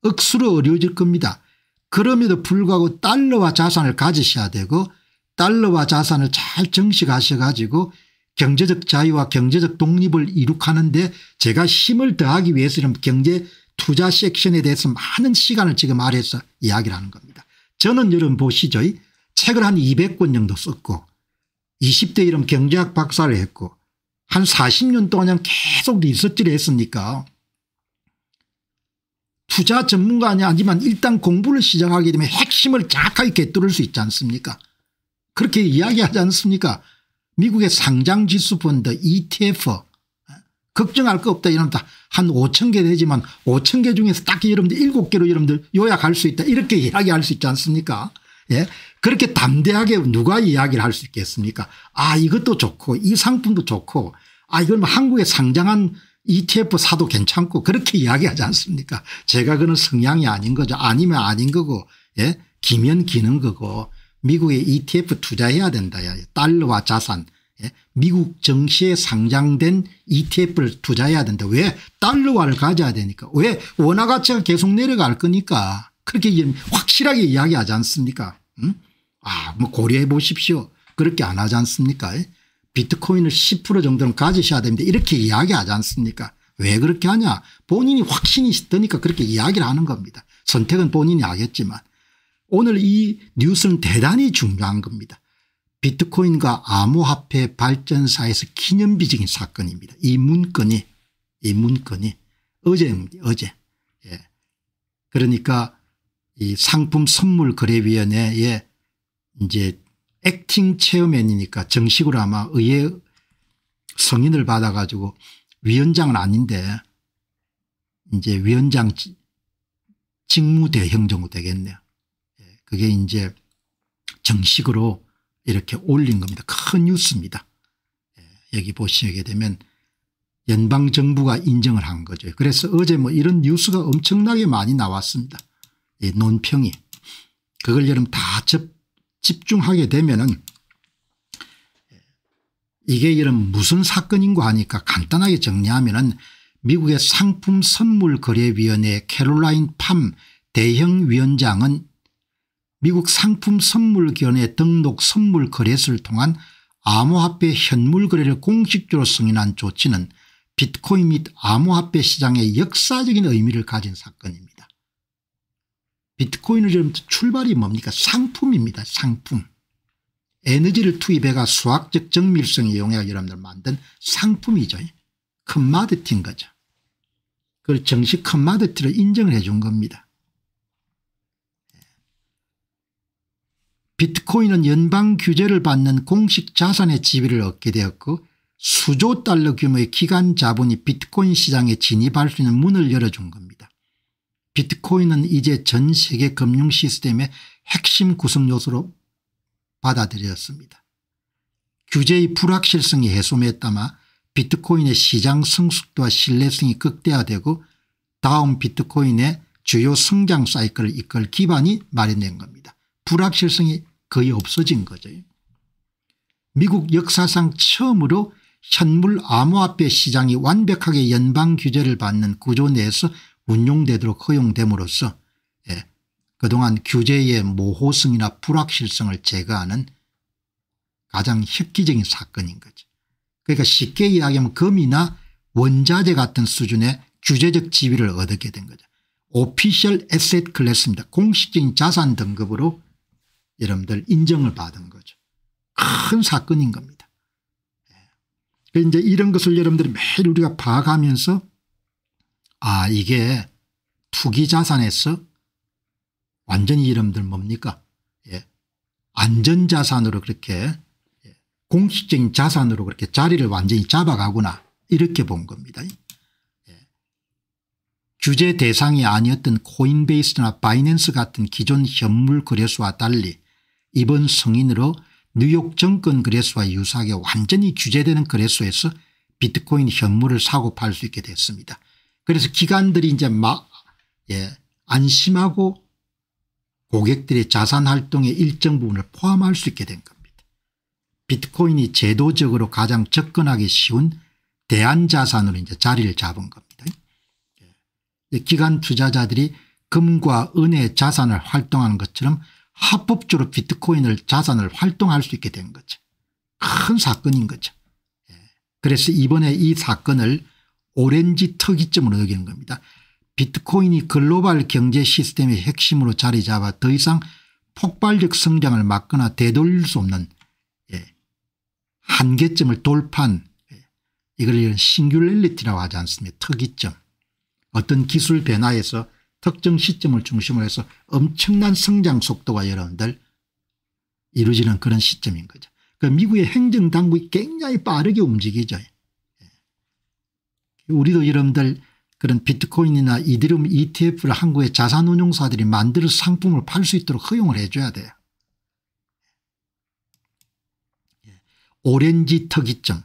억수로 어려워질 겁니다. 그럼에도 불구하고 달러와 자산을 가지셔야 되고 달러와 자산을 잘 정식하셔 가지고 경제적 자유와 경제적 독립을 이룩하는데 제가 힘을 더하기 위해서는 경제 투자 섹션에 대해서 많은 시간을 지금 아래에서 이야기를 하는 겁니다. 저는 여러분 보시죠. 책을 한 200권 정도 썼고 20대 이름 경제학 박사를 했고 한 40년 동안 계속 리서치를 했으니까 투자 전문가는 아니지만 일단 공부를 시작하게 되면 핵심을 정확하게 꿰뚫을 수 있지 않습니까? 그렇게 이야기하지 않습니까? 미국의 상장지수 펀드 ETF 걱정할 거 없다 이러면 한 5,000개 되지만 5,000개 중에서 딱 여러분들 7개로 여러분들 요약할 수 있다 이렇게 이야기할 수 있지 않습니까? 예. 그렇게 담대하게 누가 이야기를 할 수 있겠습니까? 아 이것도 좋고 이 상품도 좋고 아 이건 뭐 한국에 상장한 ETF 사도 괜찮고 그렇게 이야기하지 않습니까? 제가 그런 성향이 아닌 거죠. 아니면 아닌 거고 예. 기면 기는 거고 미국에 ETF 투자해야 된다. 야. 달러와 자산 미국 증시에 상장된 ETF를 투자해야 된다. 왜? 달러화를 가져야 되니까. 왜? 원화 가치가 계속 내려갈 거니까. 그렇게 확실하게 이야기하지 않습니까? 뭐 고려해 보십시오. 그렇게 안 하지 않습니까? 비트코인을 10% 정도는 가지셔야 됩니다. 이렇게 이야기하지 않습니까? 왜 그렇게 하냐? 본인이 확신이 있으니까 그렇게 이야기를 하는 겁니다. 선택은 본인이 하겠지만 오늘 이 뉴스는 대단히 중요한 겁니다. 비트코인과 암호화폐 발전사에서 기념비적인 사건입니다. 이 문건이 어제입니다. 어제. 예. 그러니까 이 상품선물거래위원회에 이제 액팅 체어맨이니까 정식으로 아마 의회 승인을 받아 가지고 위원장은 아닌데 이제 위원장 직무대행 정도 되겠네요. 예. 그게 이제 정식으로 이렇게 올린 겁니다. 큰 뉴스입니다. 여기 보시게 되면 연방정부가 인정을 한 거죠. 그래서 어제 뭐 이런 뉴스가 엄청나게 많이 나왔습니다. 논평이. 그걸 여러분 다 집중하게 되면은 이게 여러분 무슨 사건인가 하니까 간단하게 정리하면은 미국의 상품선물거래위원회 캐롤라인 팜 대형위원장은 미국 상품선물위원회 등록 선물거래소를 통한 암호화폐 현물 거래를 공식적으로 승인한 조치는 비트코인 및 암호화폐 시장의 역사적인 의미를 가진 사건입니다. 비트코인의 출발이 뭡니까? 상품입니다. 상품. 에너지를 투입해가 수학적 정밀성을 이용해 여러분들 만든 상품이죠. 커머디티인 거죠. 그걸 정식 커머디티를 인정을 해 준 겁니다. 비트코인은 연방 규제를 받는 공식 자산의 지위를 얻게 되었고 수조 달러 규모의 기관 자본이 비트코인 시장에 진입할 수 있는 문을 열어준 겁니다. 비트코인은 이제 전 세계 금융 시스템의 핵심 구성 요소로 받아들였습니다. 규제의 불확실성이 해소됐다마 비트코인의 시장 성숙도와 신뢰성이 극대화되고 다음 비트코인의 주요 성장 사이클을 이끌 기반이 마련된 겁니다. 불확실성이 거의 없어진 거죠. 미국 역사상 처음으로 현물 암호화폐 시장이 완벽하게 연방 규제를 받는 구조 내에서 운용되도록 허용됨으로써 그동안 규제의 모호성이나 불확실성을 제거하는 가장 획기적인 사건인 거죠. 그러니까 쉽게 이야기하면 금이나 원자재 같은 수준의 규제적 지위를 얻게 된 거죠. 오피셜 에셋 클래스입니다. 공식적인 자산 등급으로 여러분들 인정을 받은 거죠. 큰 사건인 겁니다. 이제 이런 것을 여러분들이 매일 우리가 봐가면서 이게 투기 자산에서 완전히 여러분들 뭡니까? 안전자산으로 그렇게 공식적인 자산으로 그렇게 자리를 완전히 잡아가구나 이렇게 본 겁니다. 규제 대상이 아니었던 코인베이스나 바이낸스 같은 기존 현물 거래소와 달리 이번 승인으로 뉴욕 증권 거래소와 유사하게 완전히 규제되는 거래소에서 비트코인 현물을 사고 팔 수 있게 됐습니다. 그래서 기관들이 이제 안심하고 고객들의 자산 활동의 일정 부분을 포함할 수 있게 된 겁니다. 비트코인이 제도적으로 가장 접근하기 쉬운 대안자산으로 이제 자리를 잡은 겁니다. 기관 투자자들이 금과 은의 자산을 활동하는 것처럼 합법적으로 비트코인을 자산을 활동할 수 있게 된 거죠. 큰 사건인 거죠. 그래서 이번에 이 사건을 오렌지 특이점으로 여기는 겁니다. 비트코인이 글로벌 경제 시스템의 핵심으로 자리 잡아 더 이상 폭발적 성장을 막거나 되돌릴 수 없는 한계점을 돌파한 이걸 싱귤레리티라고 하지 않습니까? 특이점. 어떤 기술 변화에서 특정 시점을 중심으로 해서 엄청난 성장 속도가 여러분들 이루어지는 그런 시점인 거죠. 그러니까 미국의 행정당국이 굉장히 빠르게 움직이죠. 우리도 여러분들 그런 비트코인이나 이더리움 ETF를 한국의 자산운용사들이 만들어서 상품을 팔 수 있도록 허용을 해 줘야 돼요. 오렌지 특이점.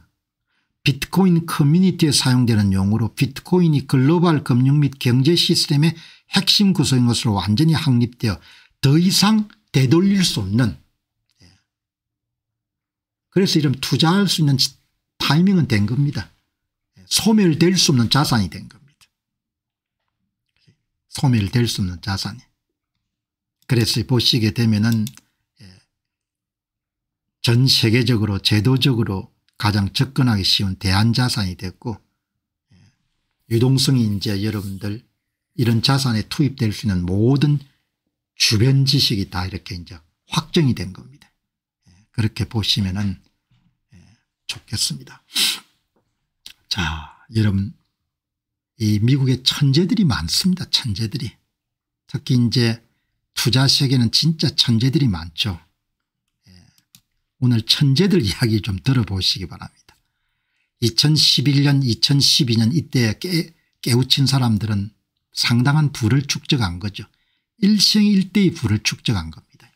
비트코인 커뮤니티에 사용되는 용어로 비트코인이 글로벌 금융 및 경제 시스템의 핵심 구성인 것으로 완전히 확립되어 더 이상 되돌릴 수 없는, 그래서 이런 투자할 수 있는 타이밍은 된 겁니다. 소멸될 수 없는 자산이 된 겁니다. 소멸될 수 없는 자산이. 그래서 보시게 되면은 전 세계적으로 제도적으로 가장 접근하기 쉬운 대안자산이 됐고, 유동성이 이제 여러분들 이런 자산에 투입될 수 있는 모든 주변 지식이 다 이렇게 이제 확정이 된 겁니다. 그렇게 보시면은 좋겠습니다. 자, 여러분, 이 미국에 천재들이 많습니다. 천재들이. 특히 이제 투자 세계는 진짜 천재들이 많죠. 오늘 천재들 이야기 좀 들어보시기 바랍니다. 2011년 2012년 이때 깨우친 사람들은 상당한 부를 축적한 거죠. 일생일대의 부를 축적한 겁니다.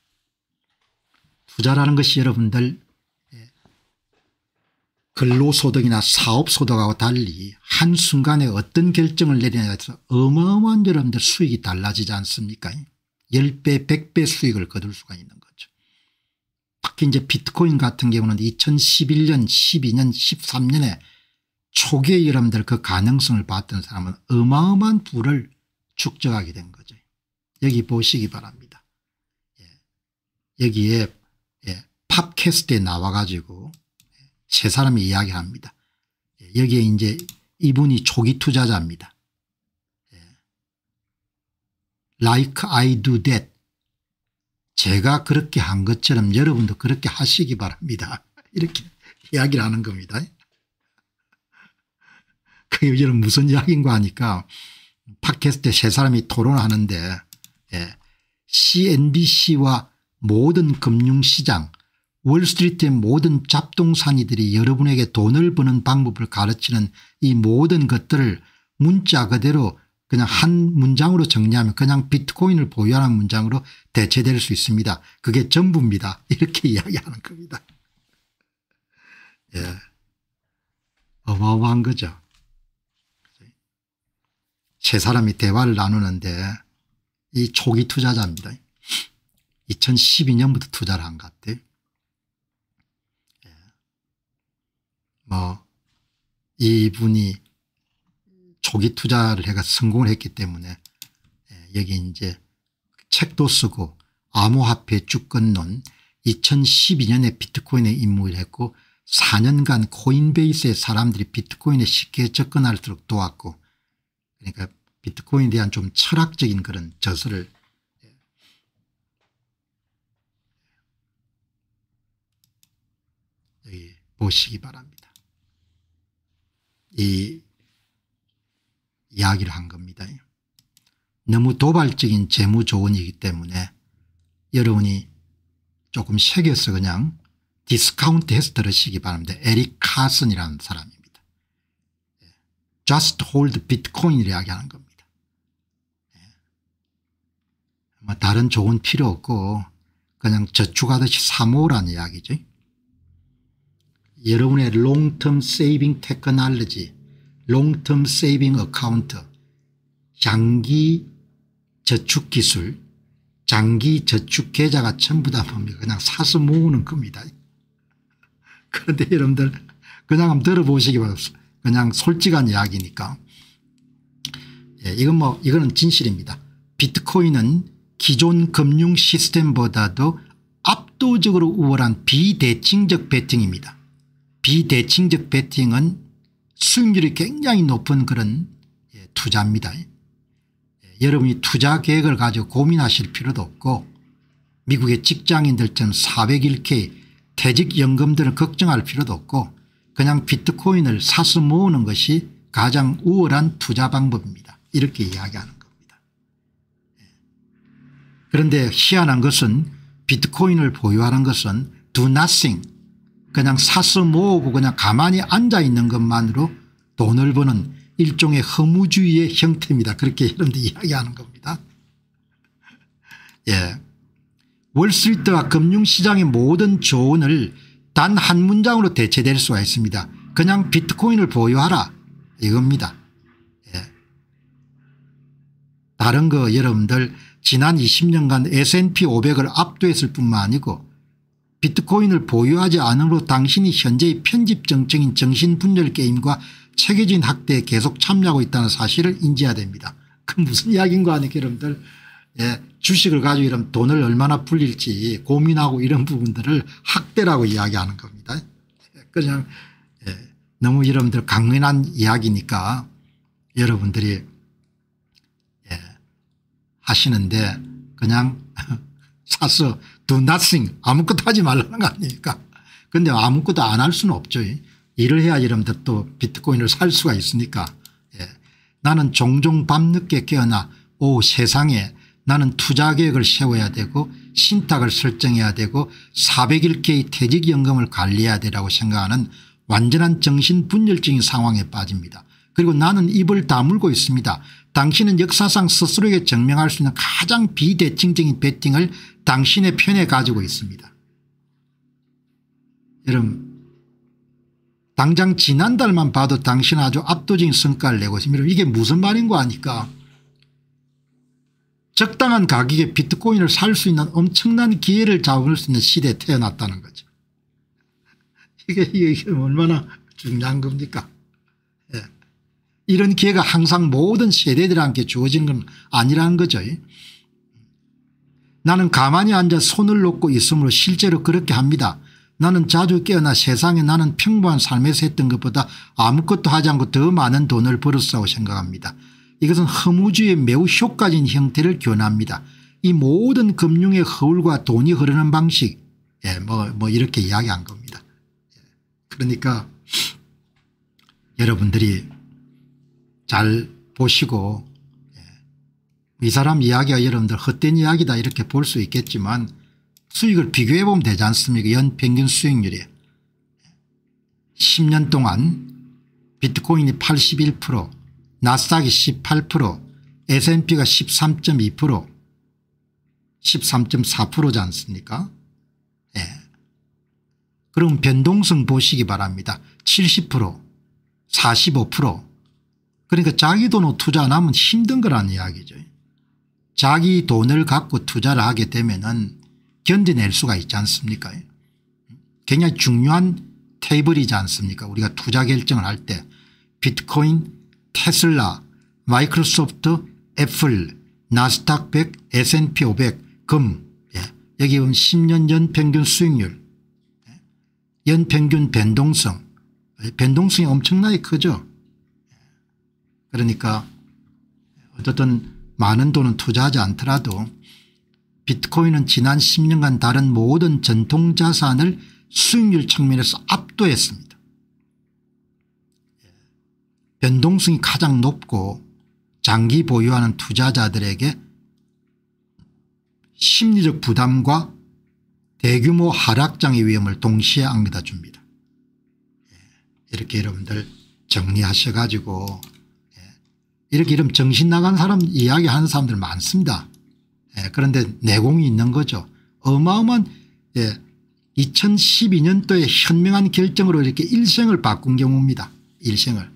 투자라는 것이 여러분들 근로소득이나 사업소득하고 달리 한순간에 어떤 결정을 내리냐에 따라서 어마어마한 여러분들 수익이 달라지지 않습니까? 10배 100배 수익을 거둘 수가 있는 거죠. 특히 이제 비트코인 같은 경우는 2011년 12년 13년에 초기에 여러분들 그 가능성을 봤던 사람은 어마어마한 부를 축적하게 된 거죠. 여기 보시기 바랍니다. 여기에 팟캐스트에 나와 가지고 세 사람이 이야기합니다. 여기에 이제 이분이 초기 투자자입니다. Like I do that. 제가 그렇게 한 것처럼 여러분도 그렇게 하시기 바랍니다. 이렇게 이야기를 하는 겁니다. 그게 여러분 무슨 이야기인가 하니까 팟캐스트에 세 사람이 토론하는데 CNBC와 모든 금융시장 월스트리트의 모든 잡동사니들이 여러분에게 돈을 버는 방법을 가르치는 이 모든 것들을 문자 그대로 그냥 한 문장으로 정리하면 그냥 비트코인을 보유하는 문장으로 대체될 수 있습니다. 그게 전부입니다. 이렇게 이야기하는 겁니다. 예. 어마어마한 거죠. 세 사람이 대화를 나누는데 이 초기 투자자입니다. 2012년부터 투자를 한 것 같아요. 예. 뭐 이분이 초기 투자를 해가 성공을 했기 때문에 여기 이제 책도 쓰고 암호화폐 주권론 2012년에 비트코인에 입문을 했고 4년간 코인베이스의 사람들이 비트코인에 쉽게 접근할 수 있도록 도왔고, 그러니까 비트코인에 대한 좀 철학적인 그런 저서를 여기 보시기 바랍니다. 이 이야기를 한 겁니다. 너무 도발적인 재무 조언이기 때문에 여러분이 조금 새겨서 그냥 디스카운트 해서 들으시기 바랍니다. 에릭 카슨이라는 사람입니다. Just hold Bitcoin을 이야기하는 겁니다. 뭐 다른 조언 필요 없고 그냥 저축하듯이 사모으라는 이야기죠. 여러분의 롱텀 세이빙 테크놀로지, 롱텀 세이빙 어카운트, 장기 저축 기술, 장기 저축 계좌가 전부 다 뭡니까? 그냥 사서 모으는 겁니다. 그런데 여러분들 그냥 한번 들어보시기 바랍니다. 그냥 솔직한 이야기니까. 예, 이거는 진실입니다. 비트코인은 기존 금융 시스템보다도 압도적으로 우월한 비대칭적 베팅입니다. 비대칭적 베팅은 수익률이 굉장히 높은 그런 투자입니다. 여러분이 투자 계획을 가지고 고민하실 필요도 없고 미국의 직장인들처럼 401k 퇴직연금들을 걱정할 필요도 없고 그냥 비트코인을 사서 모으는 것이 가장 우월한 투자 방법입니다. 이렇게 이야기하는 겁니다. 그런데 희한한 것은 비트코인을 보유하는 것은 do nothing, 그냥 사서 모으고 그냥 가만히 앉아 있는 것만으로 돈을 버는 일종의 허무주의의 형태입니다. 그렇게 여러분들 이야기하는 겁니다. 예. 월스트리트와 금융시장의 모든 조언을 단 한 문장으로 대체될 수가 있습니다. 그냥 비트코인을 보유하라 이겁니다. 예. 다른 거 여러분들 지난 20년간 S&P 500을 압도했을 뿐만 아니고 비트코인을 보유하지 않음으로 당신이 현재의 편집정적인 정신분열 게임과 체계적인 학대에 계속 참여하고 있다는 사실을 인지해야 됩니다. 그 무슨 이야기인가 하니까 여러분들 예, 주식을 가지고 이런 돈을 얼마나 불릴지 고민하고 이런 부분들을 학대라고 이야기하는 겁니다. 그냥 너무 여러분들 강연한 이야기니까 여러분들이 하시는데 그냥 사서 do nothing 아무것도 하지 말라는 거 아닙니까? 그런데 아무것도 안 할 수는 없죠. 일을 해야 여러분들 또 비트코인을 살 수가 있으니까. 나는 종종 밤늦게 깨어나 세상에 나는 투자 계획을 세워야 되고 신탁을 설정해야 되고 401k 퇴직연금을 관리해야 되라고 생각하는 완전한 정신분열적인 상황에 빠집니다. 그리고 나는 입을 다물고 있습니다. 당신은 역사상 스스로에게 증명할 수 있는 가장 비대칭적인 베팅을 당신의 편에 가지고 있습니다. 여러분 당장 지난달만 봐도 당신은 아주 압도적인 성과를 내고 있습니다. 이게 무슨 말인가 하니까 적당한 가격에 비트코인을 살 수 있는 엄청난 기회를 잡을 수 있는 시대에 태어났다는 거죠. 이게 얼마나 중요한 겁니까? 예. 이런 기회가 항상 모든 세대들한테 주어진 건 아니라는 거죠. 나는 가만히 앉아 손을 놓고 있으므로 실제로 그렇게 합니다. 나는 자주 깨어나 세상에 나는 평범한 삶에서 했던 것보다 아무것도 하지 않고 더 많은 돈을 벌었다고 생각합니다. 이것은 허무주의의 매우 효과적인 형태를 교납니다. 이 모든 금융의 허울과 돈이 흐르는 방식 뭐 이렇게 이야기한 겁니다. 그러니까 여러분들이 잘 보시고 이 사람 이야기가 여러분들 헛된 이야기다 이렇게 볼 수 있겠지만 수익을 비교해 보면 되지 않습니까? 연평균 수익률이 10년 동안 비트코인이 81%, 나스닥이 18%, S&P가 13.2%, 13.4%지 않습니까? 예. 그럼 변동성 보시기 바랍니다. 70% 45%. 그러니까 자기 돈으로 투자 안 하면 힘든 거라는 이야기죠. 자기 돈을 갖고 투자를 하게 되면은 견뎌낼 수가 있지 않습니까? 굉장히 중요한 테이블이지 않습니까? 우리가 투자 결정을 할 때 비트코인, 테슬라, 마이크로소프트, 애플, 나스닥 100, S&P 500, 금, 여기 보면 10년 연평균 수익률, 연평균 변동성, 변동성이 엄청나게 크죠. 그러니까 어쨌든 많은 돈은 투자하지 않더라도 비트코인은 지난 10년간 다른 모든 전통자산을 수익률 측면에서 압도했습니다. 변동성이 가장 높고 장기 보유하는 투자자들에게 심리적 부담과 대규모 하락장의 위험을 동시에 안겨다 줍니다. 이렇게 여러분들 정리하셔 가지고 이렇게 이러면 정신 나간 사람 이야기하는 사람들 많습니다. 그런데 내공이 있는 거죠. 어마어마한 2012년도에 현명한 결정으로 이렇게 일생을 바꾼 경우입니다. 일생을.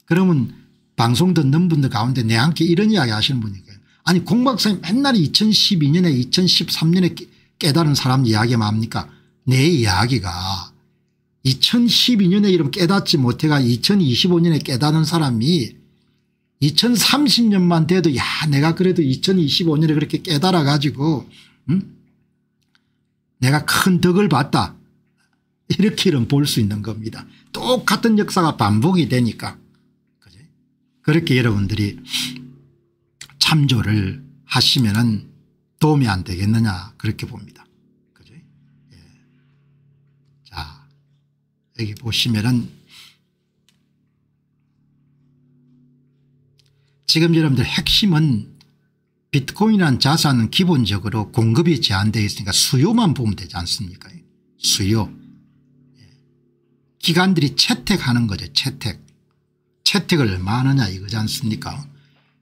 그러면 방송 듣는 분들 가운데 내한테 이런 이야기 하시는 분이 있어요. 아니 공 박사님 맨날 2012년에 2013년에 깨달은 사람 이야기만 합니까? 내 이야기가 2012년에 이런 깨닫지 못해가 2025년에 깨닫는 사람이 2030년만 돼도 야 내가 그래도 2025년에 그렇게 깨달아 가지고 내가 큰 덕을 봤다 이렇게는 볼 수 있는 겁니다. 똑같은 역사가 반복이 되니까 그렇게 여러분들이 참조를 하시면은 도움이 안 되겠느냐 그렇게 봅니다. 그죠? 예. 자 여기 보시면은 지금 여러분들 핵심은 비트코인이라는 자산은 기본적으로 공급이 제한되어 있으니까 수요만 보면 되지 않습니까? 수요. 기관들이 채택하는 거죠. 채택을 얼마 하느냐 이거지 않습니까?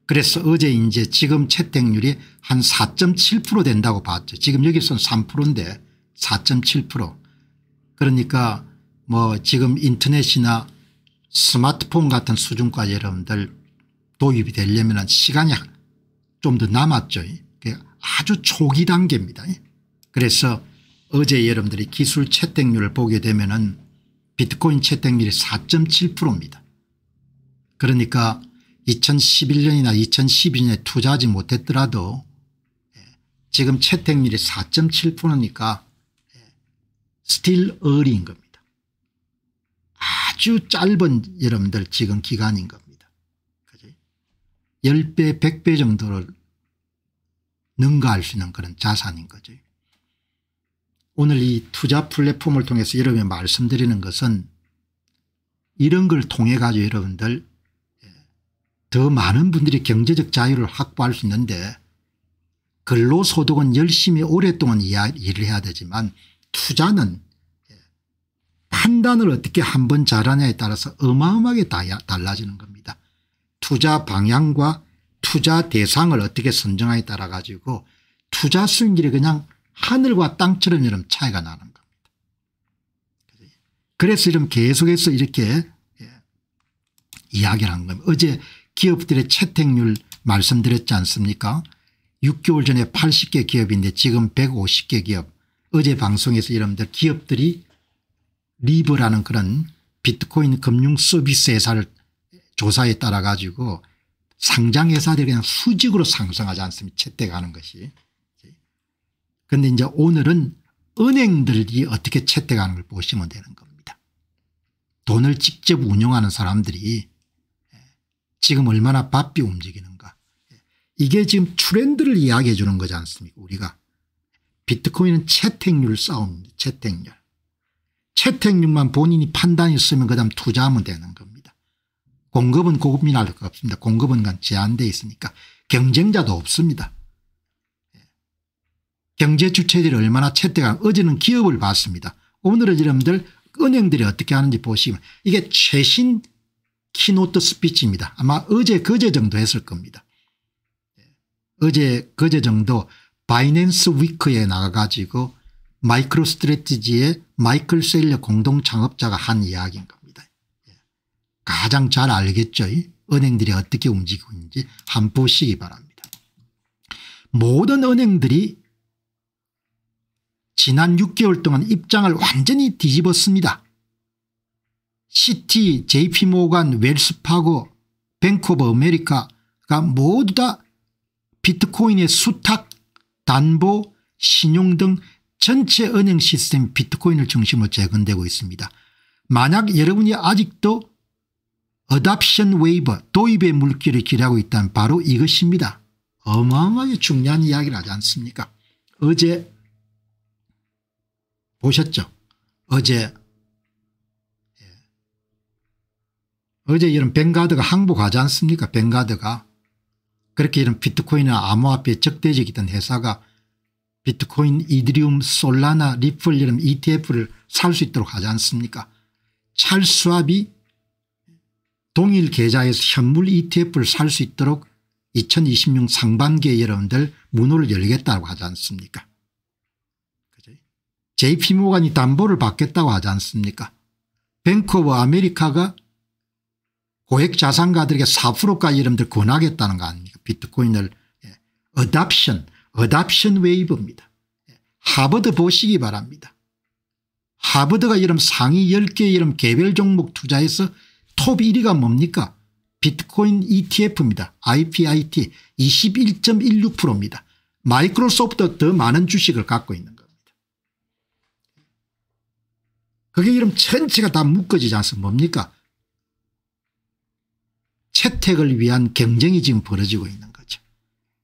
그래서 어제 이제 지금 채택률이 한 4.7% 된다고 봤죠. 지금 여기서는 3%인데 4.7%. 그러니까 뭐 지금 인터넷이나 스마트폰 같은 수준까지 여러분들 도입이 되려면 시간이 좀 더 남았죠. 아주 초기 단계입니다. 그래서 어제 여러분들이 기술 채택률을 보게 되면은 비트코인 채택률이 4.7%입니다. 그러니까 2011년이나 2012년에 투자하지 못했더라도 지금 채택률이 4.7%니까 still early인 겁니다. 아주 짧은 여러분들 지금 기간인 겁니다. 10배 100배 정도를 능가할 수 있는 그런 자산인 거죠. 오늘 이 투자 플랫폼을 통해서 여러분이 말씀드리는 것은 이런 걸 통해 가지고 여러분들 더 많은 분들이 경제적 자유를 확보할 수 있는데 근로소득은 열심히 오랫동안 일을 해야 되지만 투자는 판단을 어떻게 한번 잘하냐에 따라서 어마어마하게 달라지는 겁니다. 투자 방향과 투자 대상을 어떻게 선정하에 따라 가지고 투자 수익률이 그냥 하늘과 땅처럼 이런 차이가 나는 겁니다. 그래서 이런 계속해서 이렇게 이야기를 한 겁니다. 어제 기업들의 채택률 말씀드렸지 않습니까? 6개월 전에 80개 기업인데 지금 150개 기업. 어제 방송에서 여러분들 기업들이 리버라는 그런 비트코인 금융 서비스 회사를 조사에 따라 가지고 상장회사들이 그냥 수직으로 상승하지 않습니까? 채택하는 것이. 그런데 이제 오늘은 은행들이 어떻게 채택하는 걸 보시면 되는 겁니다. 돈을 직접 운영하는 사람들이 지금 얼마나 바삐 움직이는가. 이게 지금 트렌드를 이야기해 주는 거지 않습니까? 우리가. 비트코인은 채택률 싸움입니다. 채택률. 채택률만 본인이 판단이 있으면 그다음 투자하면 되는 겁니다. 공급은 고민할 것 없습니다. 공급은 제한되어 있으니까 경쟁자도 없습니다. 경제 주체들이 얼마나 채택하는 어제는 기업을 봤습니다. 오늘은 여러분들 은행들이 어떻게 하는지 보시면 이게 최신 키노트 스피치입니다. 아마 어제 그제 정도 했을 겁니다. 어제 그제 정도 바이낸스 위크에 나가가지고 마이크로 스트래티지의 마이클 세일러 공동 창업자가 한 이야기인 겁니다. 가장 잘 알겠죠. 은행들이 어떻게 움직이고 있는지 한번 보시기 바랍니다. 모든 은행들이 지난 6개월 동안 입장을 완전히 뒤집었습니다. 시티, JP모간, 웰스파고, 뱅크 오브 아메리카가 모두 다 비트코인의 수탁, 담보, 신용 등 전체 은행 시스템 비트코인을 중심으로 재건되고 있습니다. 만약 여러분이 아직도 어답션 웨이버, 도입의 물길을 기대하고 있다면 바로 이것입니다. 어마어마하게 중요한 이야기를 하지 않습니까? 어제 보셨죠? 어제 이런 뱅가드가 항복하지 않습니까? 뱅가드가 그렇게 이런 비트코인이나 암호화폐에 적대적이던 회사가 비트코인, 이더리움, 솔라나, 리플 이런 ETF를 살 수 있도록 하지 않습니까? 찰스 왑이 동일 계좌에서 현물 ETF를 살 수 있도록 2026년 상반기에 여러분들 문호를 열겠다고 하지 않습니까? JP모간이 담보를 받겠다고 하지 않습니까? 뱅크 오브 아메리카가 고액 자산가들에게 4%까지 여러분들 권하겠다는 거 아닙니까? 비트코인을. 어답션 웨이브입니다. 하버드 보시기 바랍니다. 하버드가 이런 상위 10개 이런 개별 종목 투자해서 톱 1위가 뭡니까? 비트코인 ETF입니다. IPIT 21.16%입니다. 마이크로소프트가 더 많은 주식을 갖고 있는 겁니다. 그게 이런 전체가 다 묶어지지 않습니까? 뭡니까? 채택을 위한 경쟁이 지금 벌어지고 있는 거죠.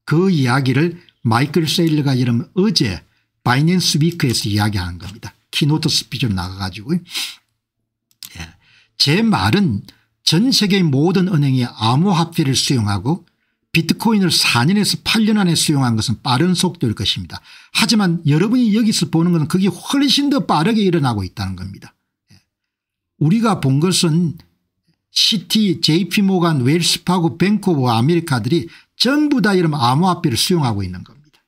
그 이야기를 마이클 세일러가 이러면 어제 바이낸스 위크에서 이야기하는 겁니다. 키노트 스피치로 나가가지고. 제 말은 전 세계의 모든 은행이 암호화폐를 수용하고 비트코인을 4년에서 8년 안에 수용한 것은 빠른 속도일 것입니다. 하지만 여러분이 여기서 보는 것은 그게 훨씬 더 빠르게 일어나고 있다는 겁니다. 우리가 본 것은 시티, JP모간, 웰스파고, 뱅크 오브 아메리카들이 전부 다 이런 암호화폐를 수용하고 있는 겁니다.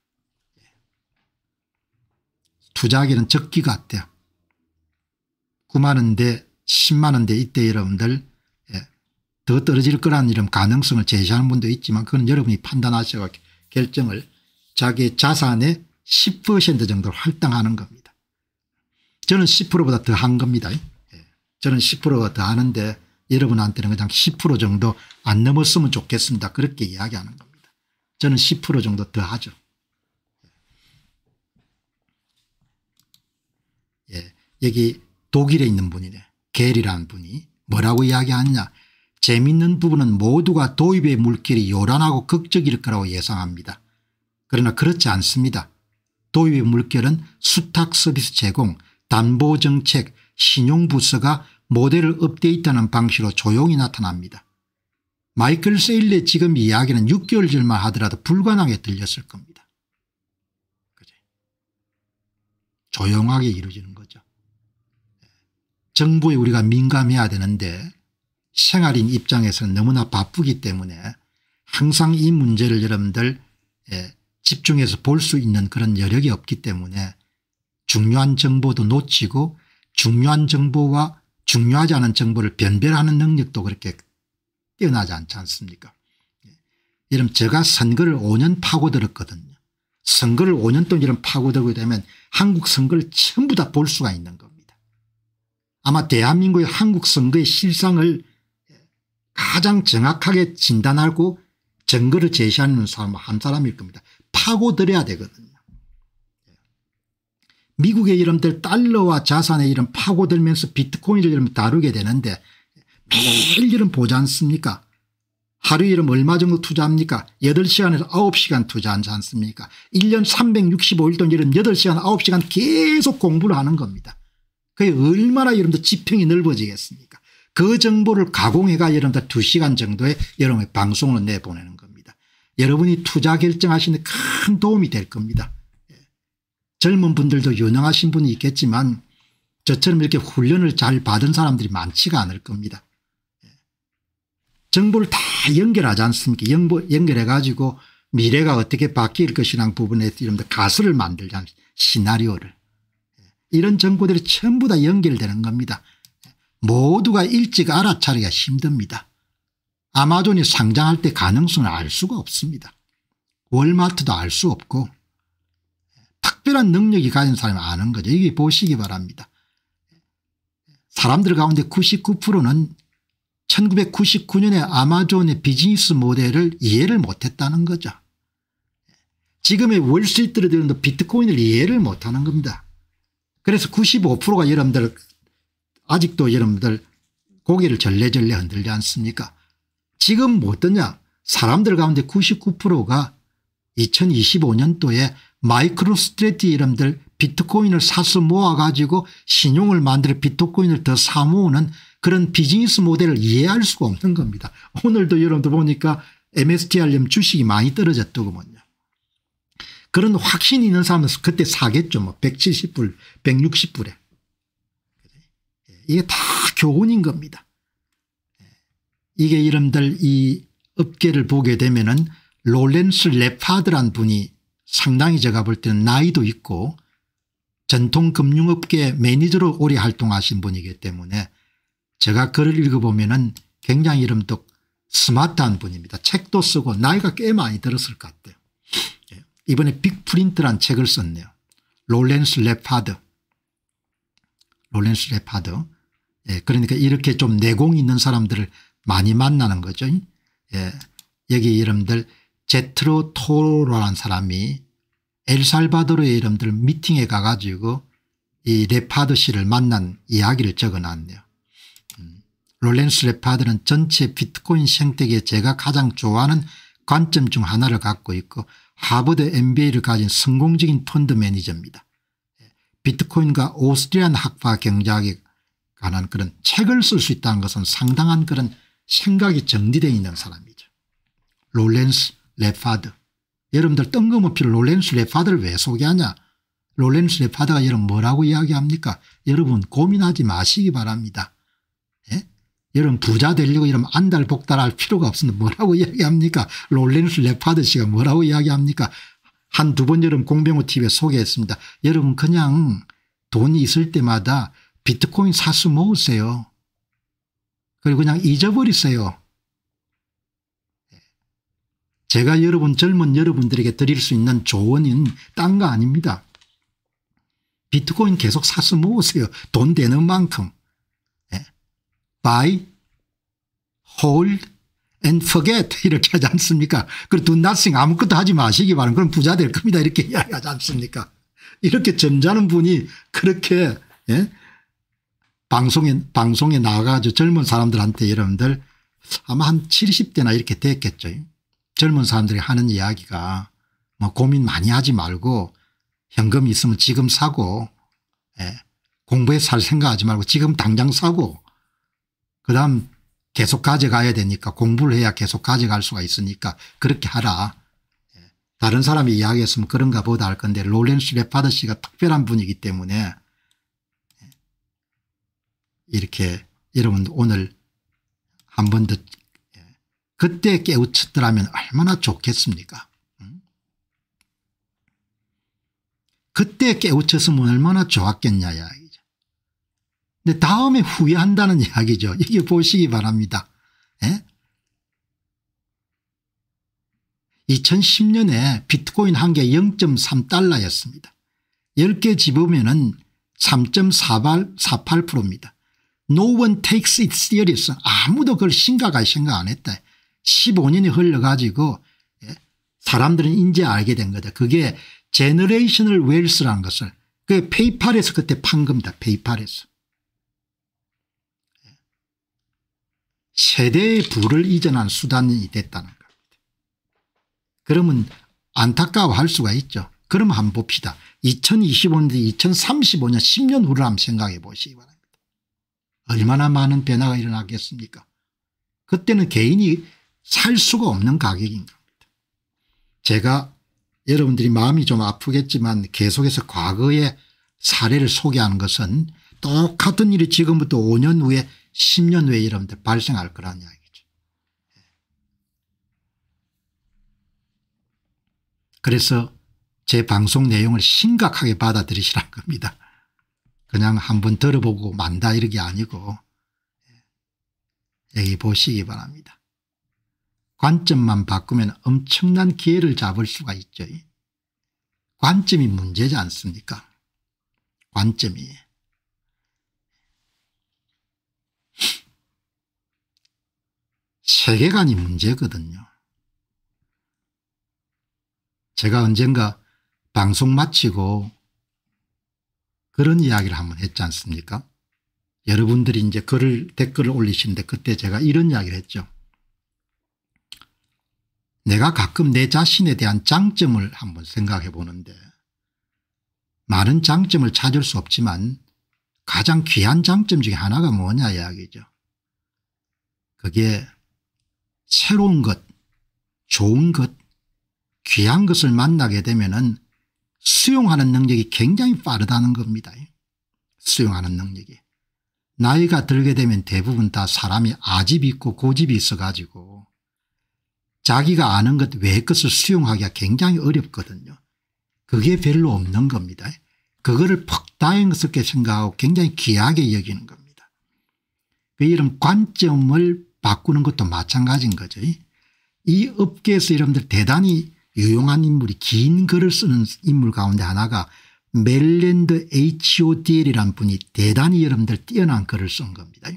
투자하기는 적기 같아요. 9만 원대 10만 원대 이때 여러분들 더 떨어질 거라는 이런 가능성을 제시하는 분도 있지만 그건 여러분이 판단하셔서 결정을 자기 자산의 10% 정도 할당하는 겁니다. 저는 10%보다 더 한 겁니다. 저는 10%가 더 하는데 여러분한테는 그냥 10% 정도 안 넘었으면 좋겠습니다. 그렇게 이야기하는 겁니다. 저는 10% 정도 더 하죠. 여기 독일에 있는 분이네. 겔이라는 분이 뭐라고 이야기하느냐. 재미있는 부분은 모두가 도입의 물길이 요란하고 극적일 거라고 예상합니다. 그러나 그렇지 않습니다. 도입의 물결은 수탁 서비스 제공, 담보정책, 신용부서가 모델을 업데이트하는 방식으로 조용히 나타납니다. 마이클 세일러의 지금 이야기는 6개월 전만 하더라도 불가능하게 들렸을 겁니다. 그죠? 조용하게 이루어지는 거죠. 정부에 우리가 민감해야 되는데 생활인 입장에서는 너무나 바쁘기 때문에 항상 이 문제를 여러분들 집중해서 볼 수 있는 그런 여력이 없기 때문에 중요한 정보도 놓치고 중요한 정보와 중요하지 않은 정보를 변별하는 능력도 그렇게 뛰어나지 않지 않습니까? 여러분 제가 선거를 5년 파고들었거든요. 선거를 5년 동안 이런 파고들게 되면 한국 선거를 전부 다 볼 수가 있는 겁니다. 아마 대한민국의 한국 선거의 실상을 가장 정확하게 진단하고 증거를 제시하는 사람 한 사람일 겁니다. 파고들어야 되거든요. 미국의 여러분들 달러와 자산의 이런 파고들면서 비트코인을 이런 다루게 되는데 매일 이런 보지 않습니까? 하루에 이런 얼마 정도 투자합니까? 8시간에서 9시간 투자하지 않습니까? 1년 365일 동안 이런 8시간 9시간 계속 공부를 하는 겁니다. 그게 얼마나 여러분들 지평이 넓어지겠습니까? 그 정보를 가공해가 여러분들 2시간 정도의 여러분의 방송을 내보내는 겁니다. 여러분이 투자 결정하시는 데 큰 도움이 될 겁니다. 젊은 분들도 유능하신 분이 있겠지만 저처럼 이렇게 훈련을 잘 받은 사람들이 많지가 않을 겁니다. 정보를 다 연결하지 않습니까? 연결해 가지고 미래가 어떻게 바뀔 것이라는 부분에 여러분들 가설을 만들자는 시나리오를 이런 정보들이 전부 다 연결되는 겁니다. 모두가 일찍 알아차리기가 힘듭니다. 아마존이 상장할 때 가능성을 알 수가 없습니다. 월마트도 알 수 없고 특별한 능력이 가진 사람이 아는 거죠. 여기 보시기 바랍니다. 사람들 가운데 99%는 1999년에 아마존의 비즈니스 모델을 이해를 못했다는 거죠. 지금의 월스트리트들은 비트코인을 이해를 못하는 겁니다. 그래서 95%가 여러분들 아직도 여러분들 고개를 절레절레 흔들지 않습니까? 지금 뭐 어떠냐. 사람들 가운데 99%가 2025년도에 마이크로스트래티 여러분들 비트코인을 사서 모아가지고 신용을 만들어 비트코인을 더 사모으는 그런 비즈니스 모델을 이해할 수가 없는 겁니다. 오늘도 여러분들 보니까 MSTR 주식이 많이 떨어졌더군요. 그런 확신이 있는 사람은 그때 사겠죠. 뭐 170불 160불에. 이게 다 교훈인 겁니다. 이게 여러분들 이 업계를 보게 되면은 롤렌스 레파드란 분이 상당히 제가 볼 때는 나이도 있고 전통금융업계 매니저로 오래 활동하신 분이기 때문에 제가 글을 읽어보면은 굉장히 이름도 스마트한 분입니다. 책도 쓰고 나이가 꽤 많이 들었을 것 같아요. 이번에 빅프린트란 책을 썼네요. 롤렌스 레파드. 롤렌스 레파드. 그러니까 이렇게 좀 내공이 있는 사람들을 많이 만나는 거죠. 여기 여러분들 제트로 토로라는 사람이 엘살바도르의 여러분들 미팅에 가가지고 이 레파드 씨를 만난 이야기를 적어놨네요. 롤렌스 레파드는 전체 비트코인 생태계에 제가 가장 좋아하는 관점 중 하나를 갖고 있고 하버드 MBA를 가진 성공적인 펀드 매니저입니다. 비트코인과 오스트리안 학파 경제학에 관한 그런 책을 쓸 수 있다는 것은 상당한 그런 생각이 정리되어 있는 사람이죠. 롤렌스 레파드. 여러분들 뜬금없이 롤렌스 레파드를 왜 소개하냐. 롤렌스 레파드가 여러분 뭐라고 이야기합니까? 여러분 고민하지 마시기 바랍니다. 여러분 부자 되려고 이러면 안달복달할 필요가 없는데 뭐라고 이야기합니까? 롤렌스 레파드 씨가 뭐라고 이야기합니까? 한두 번 여러분 공병호 TV에 소개했습니다. 여러분 그냥 돈이 있을 때마다 비트코인 사서 모으세요. 그리고 그냥 잊어버리세요. 제가 여러분 젊은 여러분들에게 드릴 수 있는 조언은 딴 거 아닙니다. 비트코인 계속 사서 모으세요. 돈 되는 만큼. Buy, hold and forget 이렇게 하지 않습니까? 그리고 do nothing 아무것도 하지 마시기 바랍니다. 그럼 부자 될 겁니다. 이렇게 이야기하지 않습니까? 이렇게 점잖은 분이 그렇게 방송에 나가가지고 젊은 사람들한테 여러분들 아마 한 70대나 이렇게 됐겠죠. 젊은 사람들이 하는 이야기가 뭐 고민 많이 하지 말고 현금이 있으면 지금 사고 공부해서 살 생각하지 말고 지금 당장 사고 그다음 계속 가져가야 되니까 공부를 해야 계속 가져갈 수가 있으니까 그렇게 하라. 다른 사람이 이야기했으면 그런가 보다 할 건데 롤렌스 레파드 씨가 특별한 분이기 때문에 이렇게 여러분 오늘 한 번 더 그때 깨우쳤더라면 얼마나 좋겠습니까? 그때 깨우쳤으면 얼마나 좋았겠냐 이야기죠. 근데 다음에 후회한다는 이야기죠. 이게 보시기 바랍니다. 2010년에 비트코인 한 개 0.3달러였습니다. 10개 집으면 3.48%입니다. No one takes it serious. 아무도 그걸 심각하게 생각 안 했다. 15년이 흘러가지고 사람들은 이제 알게 된 거다. 그게 제너레이셔널 웰스라는 것을 그 페이팔에서 그때 판 겁니다. 페이팔에서. 세대의 부를 이전한 수단이 됐다는 겁니다. 그러면 안타까워할 수가 있죠. 그럼 한번 봅시다. 2025년 2035년 10년 후를 한번 생각해 보시기 바랍니다. 얼마나 많은 변화가 일어나겠습니까? 그때는 개인이 살 수가 없는 가격인 겁니다. 제가 여러분들이 마음이 좀 아프겠지만 계속해서 과거의 사례를 소개하는 것은 똑같은 일이 지금부터 5년 후에 10년 후에 여러분들 발생할 거라는 이야기죠. 그래서 제 방송 내용을 심각하게 받아들이시라는 겁니다. 그냥 한번 들어보고 만다 이런 게 아니고 여기 보시기 바랍니다. 관점만 바꾸면 엄청난 기회를 잡을 수가 있죠. 관점이 문제지 않습니까? 관점이. 세계관이 문제거든요. 제가 언젠가 방송 마치고 그런 이야기를 한번 했지 않습니까? 여러분들이 이제 댓글을 올리시는데 그때 제가 이런 이야기를 했죠. 내가 가끔 내 자신에 대한 장점을 한번 생각해 보는데 많은 장점을 찾을 수 없지만 가장 귀한 장점 중에 하나가 뭐냐 이야기죠. 그게 새로운 것, 좋은 것, 귀한 것을 만나게 되면은 수용하는 능력이 굉장히 빠르다는 겁니다. 수용하는 능력이. 나이가 들게 되면 대부분 다 사람이 아집이 있고 고집이 있어 가지고 자기가 아는 것 외의 것을 수용하기가 굉장히 어렵거든요. 그게 별로 없는 겁니다. 그거를 퍽다행스럽게 생각하고 굉장히 귀하게 여기는 겁니다. 이런 관점을 바꾸는 것도 마찬가지인 거죠. 이 업계에서 여러분들 대단히 유용한 인물이 긴 글을 쓰는 인물 가운데 하나가 멜랜드 HODL이라는 분이 대단히 여러분들 뛰어난 글을 쓴 겁니다.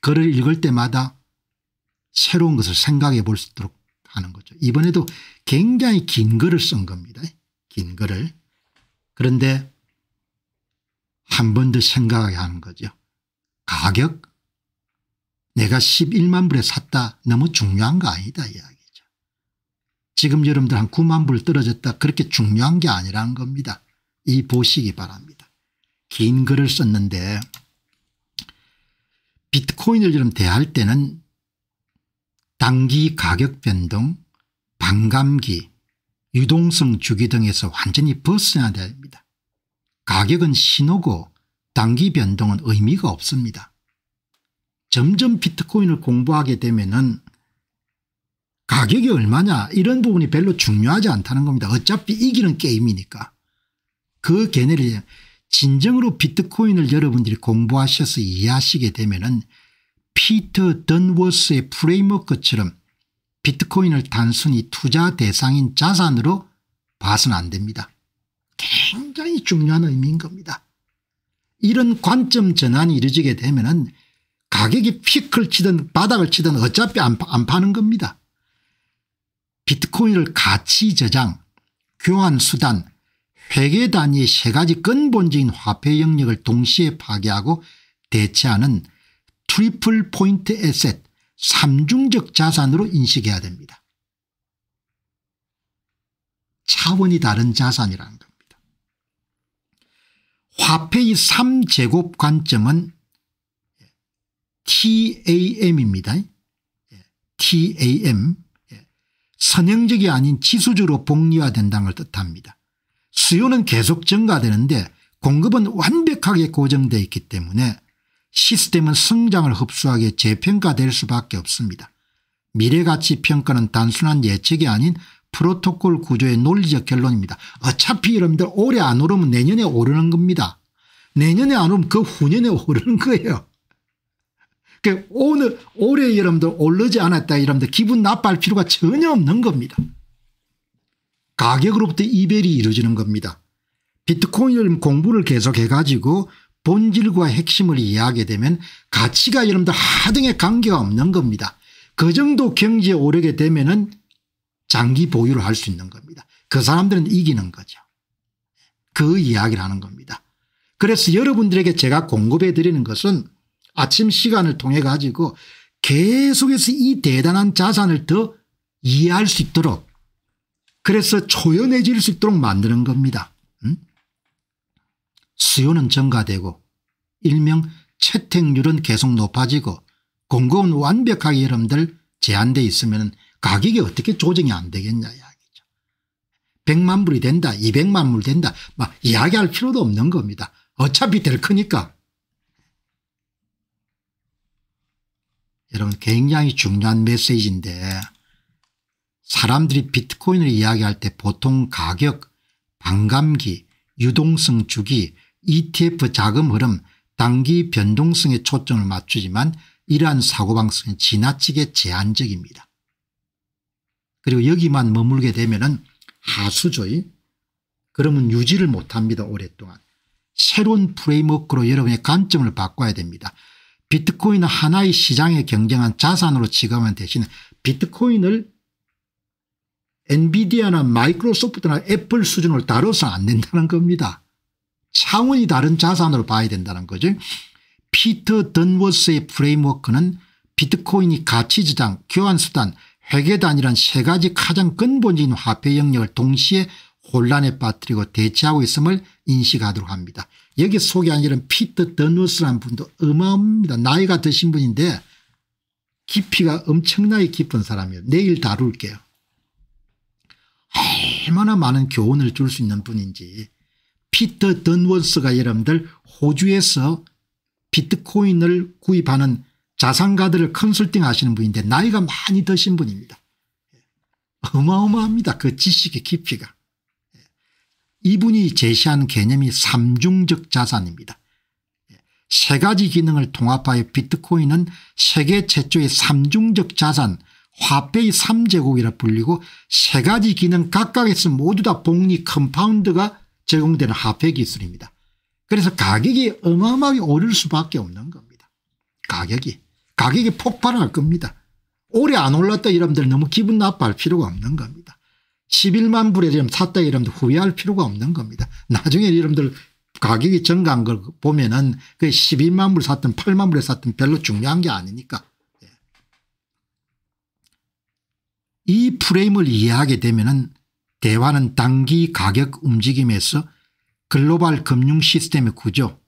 글을 읽을 때마다 새로운 것을 생각해 볼 수 있도록 하는 거죠. 이번에도 굉장히 긴 글을 쓴 겁니다. 긴 글을. 그런데 한 번 더 생각하게 하는 거죠. 가격? 내가 11만 불에 샀다. 너무 중요한 거 아니다 이야기죠. 지금 여러분들 한 9만 불 떨어졌다. 그렇게 중요한 게 아니라는 겁니다. 이 보시기 바랍니다. 긴 글을 썼는데 비트코인을 여러분 대할 때는 단기 가격 변동, 반감기, 유동성 주기 등에서 완전히 벗어나야 됩니다. 가격은 신호고 단기 변동은 의미가 없습니다. 점점 비트코인을 공부하게 되면은 가격이 얼마냐 이런 부분이 별로 중요하지 않다는 겁니다. 어차피 이기는 게임이니까. 그 개념을 진정으로 비트코인을 여러분들이 공부하셔서 이해하시게 되면은 피터 던워스의 프레임워크처럼 비트코인을 단순히 투자 대상인 자산으로 봐서는 안 됩니다. 굉장히 중요한 의미인 겁니다. 이런 관점 전환이 이루어지게 되면은 가격이 피크를 치든 바닥을 치든 어차피 안 파는 겁니다. 비트코인을 가치 저장, 교환 수단, 회계 단위의 세 가지 근본적인 화폐 영역을 동시에 파괴하고 대체하는 트리플 포인트 에셋, 삼중적 자산으로 인식해야 됩니다. 차원이 다른 자산이라는 겁니다. 화폐의 3제곱 관점은 TAM입니다. TAM. 선형적이 아닌 지수적으로 복리화된다는 걸 뜻합니다. 수요는 계속 증가되는데 공급은 완벽하게 고정되어 있기 때문에 시스템은 성장을 흡수하기에 재평가될 수밖에 없습니다. 미래가치 평가는 단순한 예측이 아닌 프로토콜 구조의 논리적 결론입니다. 어차피 여러분들 올해 안 오르면 내년에 오르는 겁니다. 내년에 안 오르면 그 후년에 오르는 거예요. 그러니까 올해 여러분들 오르지 않았다 여러분들 기분 나빠할 필요가 전혀 없는 겁니다. 가격으로부터 이별이 이루어지는 겁니다. 비트코인을 공부를 계속해 가지고 본질과 핵심을 이해하게 되면 가치가 여러분들 하등의 관계가 없는 겁니다. 그 정도 경지에 오르게 되면은 장기 보유를 할 수 있는 겁니다. 그 사람들은 이기는 거죠. 그 이야기를 하는 겁니다. 그래서 여러분들에게 제가 공급해 드리는 것은 아침 시간을 통해 가지고 계속해서 이 대단한 자산을 더 이해할 수 있도록 그래서 초연해질 수 있도록 만드는 겁니다. 수요는 증가되고 일명 채택률은 계속 높아지고 공급은 완벽하게 여러분들 제한되어 있으면 가격이 어떻게 조정이 안 되겠냐 이야기죠. 100만 불이 된다 200만 불 된다 막 이야기할 필요도 없는 겁니다. 어차피 될 거니까. 여러분 굉장히 중요한 메시지인데 사람들이 비트코인을 이야기할 때 보통 가격, 반감기, 유동성 주기 ETF 자금 흐름 단기 변동성에 초점을 맞추지만 이러한 사고방식은 지나치게 제한적입니다. 그리고 여기만 머물게 되면은 하수죠. 그러면 유지를 못합니다. 오랫동안. 새로운 프레임워크로 여러분의 관점을 바꿔야 됩니다. 비트코인은 하나의 시장에 경쟁한 자산으로 취급하는 대신 비트코인을 엔비디아나 마이크로소프트나 애플 수준으로 다뤄서는 안 된다는 겁니다. 차원이 다른 자산으로 봐야 된다는 거죠. 피터 던워스의 프레임워크는 비트코인이 가치저장, 교환수단, 회계단이란 세 가지 가장 근본적인 화폐 영역을 동시에 혼란에 빠뜨리고 대체하고 있음을 인식하도록 합니다. 여기 소개한 이런 피터 던워스라는 분도 어마어마합니다. 나이가 드신 분인데 깊이가 엄청나게 깊은 사람이에요. 내일 다룰게요. 얼마나 많은 교훈을 줄 수 있는 분인지. 피터 던워스가 여러분들 호주에서 비트코인을 구입하는 자산가들을 컨설팅 하시는 분인데 나이가 많이 드신 분입니다. 어마어마합니다. 그 지식의 깊이가. 이분이 제시한 개념이 삼중적 자산입니다. 세 가지 기능을 통합하여 비트코인은 세계 최초의 삼중적 자산 화폐의 3제국이라 불리고 세 가지 기능 각각에서 모두 다 복리 컴파운드가 제공되는 화폐 기술입니다. 그래서 가격이 어마어마하게 오를 수밖에 없는 겁니다. 가격이 폭발할 겁니다. 오래 안 올랐다 여러분들 너무 기분 나빠할 필요가 없는 겁니다. 11만 불에 좀 샀다 여러분들 후회할 필요가 없는 겁니다. 나중에 여러분들 가격이 증가한 걸 보면은 그 12만 불 샀든 8만 불에 샀든 별로 중요한 게 아니니까. 이 프레임을 이해하게 되면은 대화는 단기 가격 움직임에서 글로벌 금융 시스템의 구조,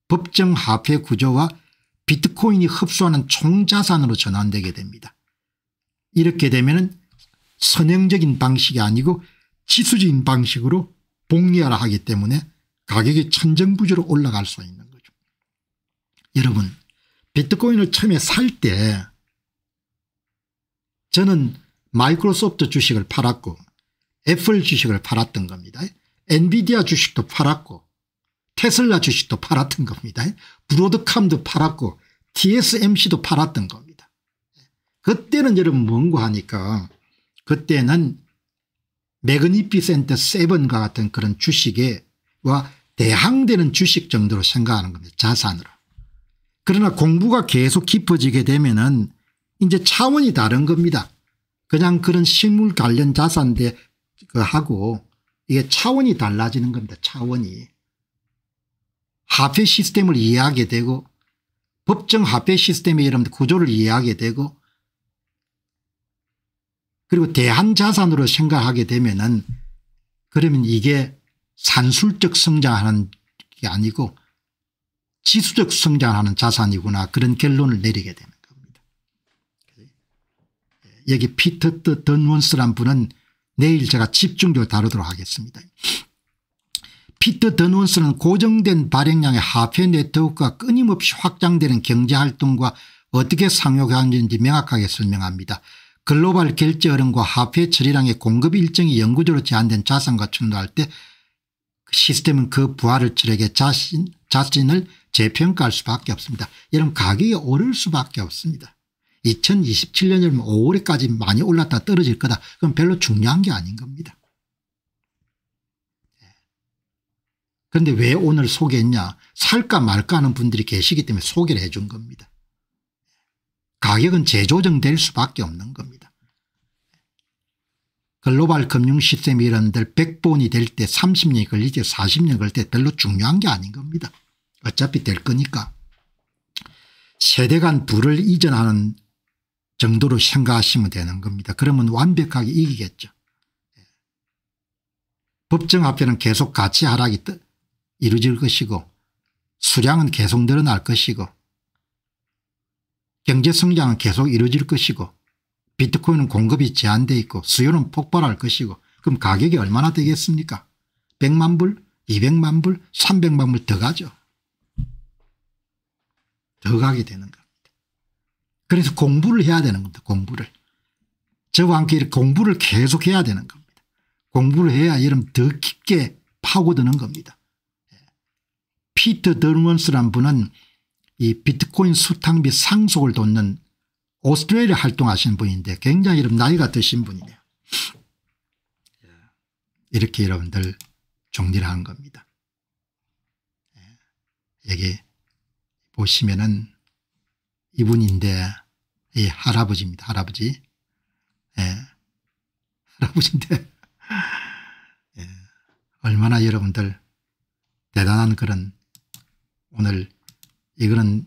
법정 화폐 구조와 비트코인이 흡수하는 총자산으로 전환되게 됩니다. 이렇게 되면은 선형적인 방식이 아니고 지수적인 방식으로 복리화를 하기 때문에 가격이 천정부지로 올라갈 수 있는 거죠. 여러분 비트코인을 처음에 살 때 저는 마이크로소프트 주식을 팔았고 애플 주식을 팔았던 겁니다. 엔비디아 주식도 팔았고 테슬라 주식도 팔았던 겁니다. 브로드캄도 팔았고 TSMC도 팔았던 겁니다. 그때는 여러분 뭔가 하니까 그때는 매그니피센트 세븐과 같은 그런 주식에와 대항되는 주식 정도로 생각하는 겁니다. 자산으로. 그러나 공부가 계속 깊어지게 되면은 이제 차원이 다른 겁니다. 그냥 그런 식물 관련 자산대 하고 이게 차원이 달라지는 겁니다. 차원이. 화폐 시스템을 이해하게 되고 법정 화폐 시스템의 여러분들 구조를 이해하게 되고 그리고 대한자산으로 생각하게 되면은 그러면 이게 산술적 성장하는 게 아니고 지수적 성장하는 자산이구나 그런 결론을 내리게 되는 겁니다. 여기 피터 던워스란 분은 내일 제가 집중적으로 다루도록 하겠습니다. 피터 던워스는 고정된 발행량의 화폐 네트워크가 끊임없이 확장되는 경제활동과 어떻게 상호하는지 명확하게 설명합니다. 글로벌 결제 흐름과 화폐 처리량의 공급 일정이 영구적으로 제한된 자산과 충돌할 때 시스템은 그 부하를 처리하게 자신을 재평가할 수밖에 없습니다. 여러분 가격이 오를 수밖에 없습니다. 2027년 5월에까지 많이 올랐다 떨어질 거다. 그럼 별로 중요한 게 아닌 겁니다. 그런데 왜 오늘 소개했냐. 살까 말까 하는 분들이 계시기 때문에 소개를 해 준 겁니다. 가격은 재조정될 수밖에 없는 겁니다. 글로벌 금융 시스템이 이런들 100번이 될 때 30년이 걸리지 40년 걸릴 때 별로 중요한 게 아닌 겁니다. 어차피 될 거니까. 세대 간 부를 이전하는 정도로 생각하시면 되는 겁니다. 그러면 완벽하게 이기겠죠. 법정화폐는 계속 가치 하락이 이루어질 것이고 수량은 계속 늘어날 것이고 경제성장은 계속 이루어질 것이고 비트코인은 공급이 제한되어 있고 수요는 폭발할 것이고 그럼 가격이 얼마나 되겠습니까? 100만 불, 200만 불, 300만 불 더 가죠. 더 가게 되는 겁니다. 그래서 공부를 해야 되는 겁니다. 공부를. 저와 함께 이렇게 공부를 계속 해야 되는 겁니다. 공부를 해야 여러분 더 깊게 파고드는 겁니다. 피터 더먼스란 분은 이 비트코인 수탁 및 상속을 돕는 오스트레일리아 활동하시는 분인데 굉장히 나이가 드신 분이네요. 이렇게 여러분들 정리를 한 겁니다. 여기 보시면은 이분인데 이 할아버지입니다. 할아버지. 할아버지인데 얼마나 여러분들 대단한 그런 오늘 이거는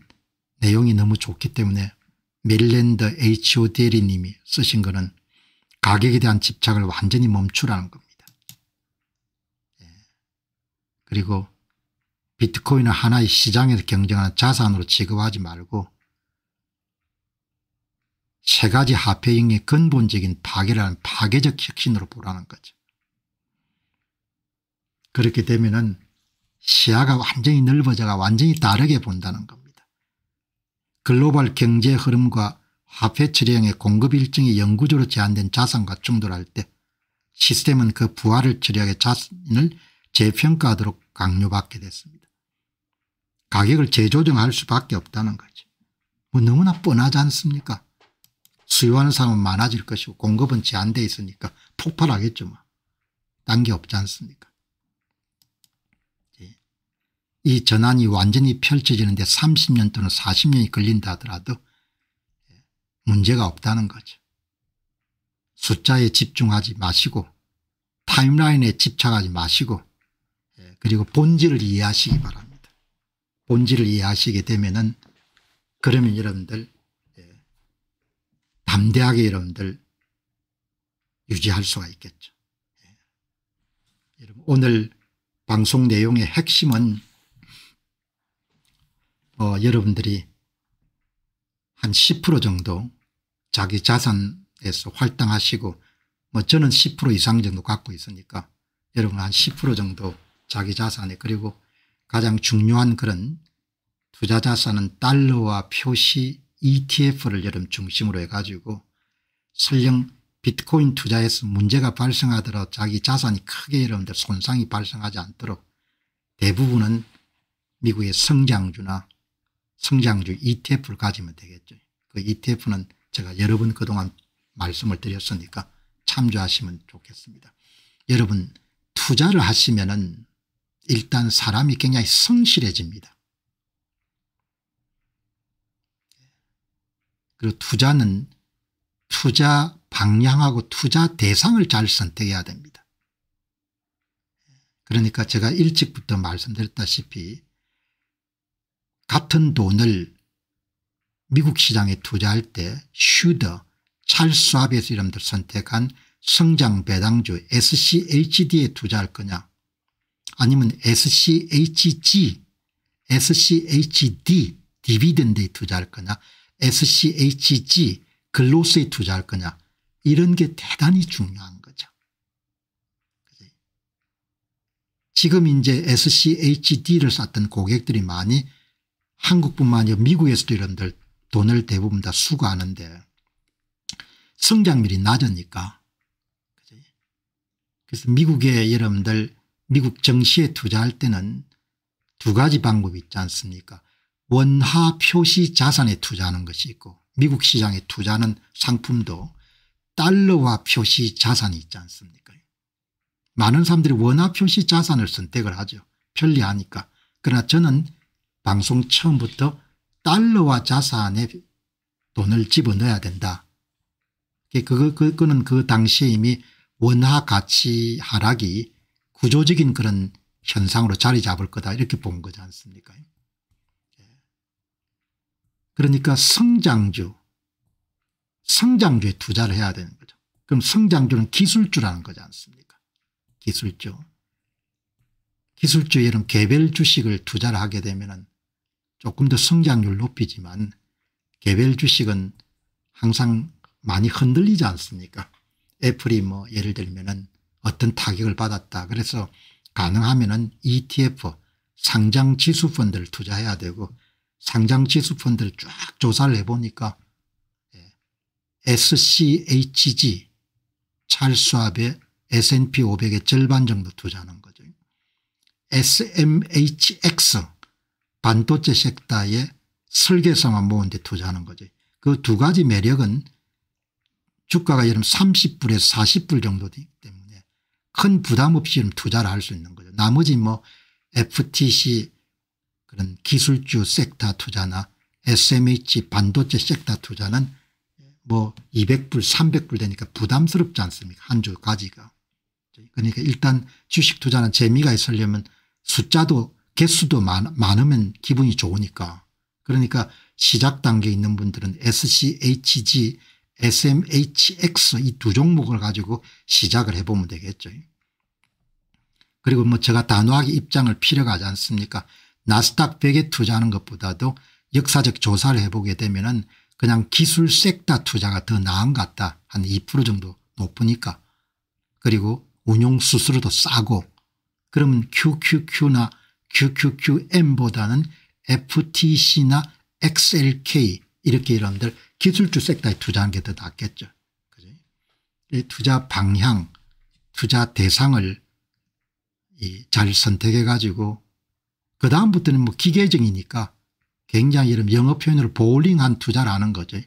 내용이 너무 좋기 때문에 메릴랜드 H.O. 대리님이 쓰신 거는 가격에 대한 집착을 완전히 멈추라는 겁니다. 그리고 비트코인을 하나의 시장에서 경쟁하는 자산으로 취급하지 말고 세 가지 화폐형의 근본적인 파괴라는 파괴적 혁신으로 보라는 거죠. 그렇게 되면은 시야가 완전히 넓어져가 완전히 다르게 본다는 겁니다. 글로벌 경제 흐름과 화폐 처리형의 공급 일정이 영구적으로 제한된 자산과 충돌할 때 시스템은 그 부하를 처리하게 자산을 재평가하도록 강요받게 됐습니다. 가격을 재조정할 수밖에 없다는 거죠. 뭐 너무나 뻔하지 않습니까? 수요하는 사람은 많아질 것이고 공급은 제한되어 있으니까 폭발하겠죠. 뭐. 딴 게 없지 않습니까? 이 전환이 완전히 펼쳐지는데 30년 또는 40년이 걸린다 하더라도 문제가 없다는 거죠. 숫자에 집중하지 마시고 타임라인에 집착하지 마시고 그리고 본질을 이해하시기 바랍니다. 본질을 이해하시게 되면은 그러면 여러분들 담대하게 여러분들 유지할 수가 있겠죠. 여러분 오늘 방송 내용의 핵심은 여러분들이 한 10% 정도 자기 자산에서 활당하시고 저는 10% 이상 정도 갖고 있으니까 여러분 한 10% 정도 자기 자산에 그리고 가장 중요한 그런 투자 자산은 달러와 표시 ETF를 여러분 중심으로 해가지고 설령 비트코인 투자에서 문제가 발생하더라도 자기 자산이 크게 여러분들 손상이 발생하지 않도록 대부분은 미국의 성장주나 성장주 ETF를 가지면 되겠죠. 그 ETF는 제가 여러 번 그동안 말씀을 드렸으니까 참조하시면 좋겠습니다. 여러분 투자를 하시면은 일단 사람이 굉장히 성실해집니다. 그리고 투자는 투자 방향하고 투자 대상을 잘 선택해야 됩니다. 그러니까 제가 일찍부터 말씀드렸다시피 같은 돈을 미국 시장에 투자할 때 슈더, 찰스 왑에서 여러분들 선택한 성장 배당주 SCHD에 투자할 거냐 아니면 SCHG, SCHD 디비던드에 투자할 거냐 SCHG 글로스에 투자할 거냐 이런 게 대단히 중요한 거죠. 지금 이제 SCHD를 샀던 고객들이 많이 한국뿐만 아니라 미국에서도 여러분들 돈을 대부분 다 수거하는데 성장률이 낮으니까 그래서 미국에 여러분들 미국 증시에 투자할 때는 두 가지 방법이 있지 않습니까? 원화 표시 자산에 투자하는 것이 있고 미국 시장에 투자하는 상품도 달러화 표시 자산이 있지 않습니까? 많은 사람들이 원화 표시 자산을 선택을 하죠. 편리하니까. 그러나 저는 방송 처음부터 달러화 자산에 돈을 집어넣어야 된다. 그거는 그 당시에 이미 원화 가치 하락이 구조적인 그런 현상으로 자리 잡을 거다 이렇게 본 거지 않습니까? 그러니까 성장주에 투자를 해야 되는 거죠. 그럼 성장주는 기술주라는 거지 않습니까? 기술주 이런 개별 주식을 투자를 하게 되면 조금 더 성장률 높이지만 개별 주식은 항상 많이 흔들리지 않습니까? 애플이 뭐 예를 들면은 어떤 타격을 받았다. 그래서 가능하면은 ETF 상장 지수 펀드를 투자해야 되고 상장 지수 펀드를 쫙 조사를 해보니까 SCHG 찰스 왑의 S&P 500의 절반 정도 투자하는 거죠. SMHX 반도체 섹터에 설계사만 모은 데 투자하는 거죠. 그 두 가지 매력은 주가가 예를 들면 30불에서 40불 정도 되기 때문에 큰 부담 없이 투자를 할 수 있는 거죠. 나머지 뭐 FTC 그런 기술주 섹터 투자나 SMH 반도체 섹터 투자는 뭐 200불 300불 되니까 부담스럽지 않습니까? 한 주 가지가. 그러니까 일단 주식 투자는 재미가 있으려면 숫자도 개수도 많으면 기분이 좋으니까. 그러니까 시작 단계에 있는 분들은 SCHG SMHX 이 두 종목을 가지고 시작을 해보면 되겠죠. 그리고 뭐 제가 단호하게 입장을 필요가 하지 않습니까? 나스닥 100에 투자하는 것보다도 역사적 조사를 해보게 되면은 그냥 기술 섹터 투자가 더 나은 것 같다. 한 2% 정도 높으니까. 그리고 운용 수수료도 싸고 그러면 QQQ나 QQQM보다는 FTC나 XLK 이렇게 여러분들 기술주 섹터에 투자하는 게 더 낫겠죠. 그죠? 이 투자 방향 투자 대상을 잘 선택해 가지고 그다음부터는 뭐 기계적이니까 굉장히 이런 영어 표현으로 보링한 투자를 하는 거죠.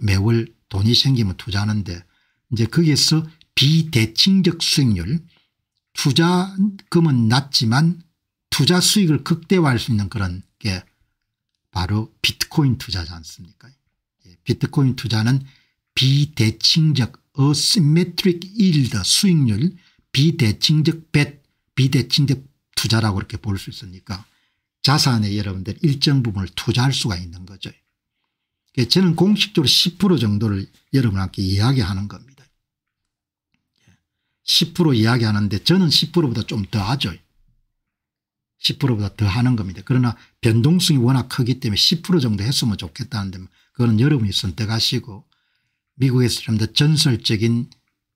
매월 돈이 생기면 투자하는데 이제 거기에서 비대칭적 수익률 투자금은 낮지만 투자 수익을 극대화할 수 있는 그런 게 바로 비트코인 투자지 않습니까? 비트코인 투자는 비대칭적 어시메트릭 일드 수익률 비대칭적 비대칭적 투자라고 이렇게 볼 수 있으니까 자산에 여러분들 일정 부분을 투자할 수가 있는 거죠. 저는 공식적으로 10% 정도를 여러분한테 이야기하는 겁니다. 10% 이야기하는데 저는 10%보다 좀 더 하죠. 10%보다 더 하는 겁니다. 그러나 변동성이 워낙 크기 때문에 10% 정도 했으면 좋겠다는데 그거는 여러분이 선택하시고 미국에서 좀 더 전설적인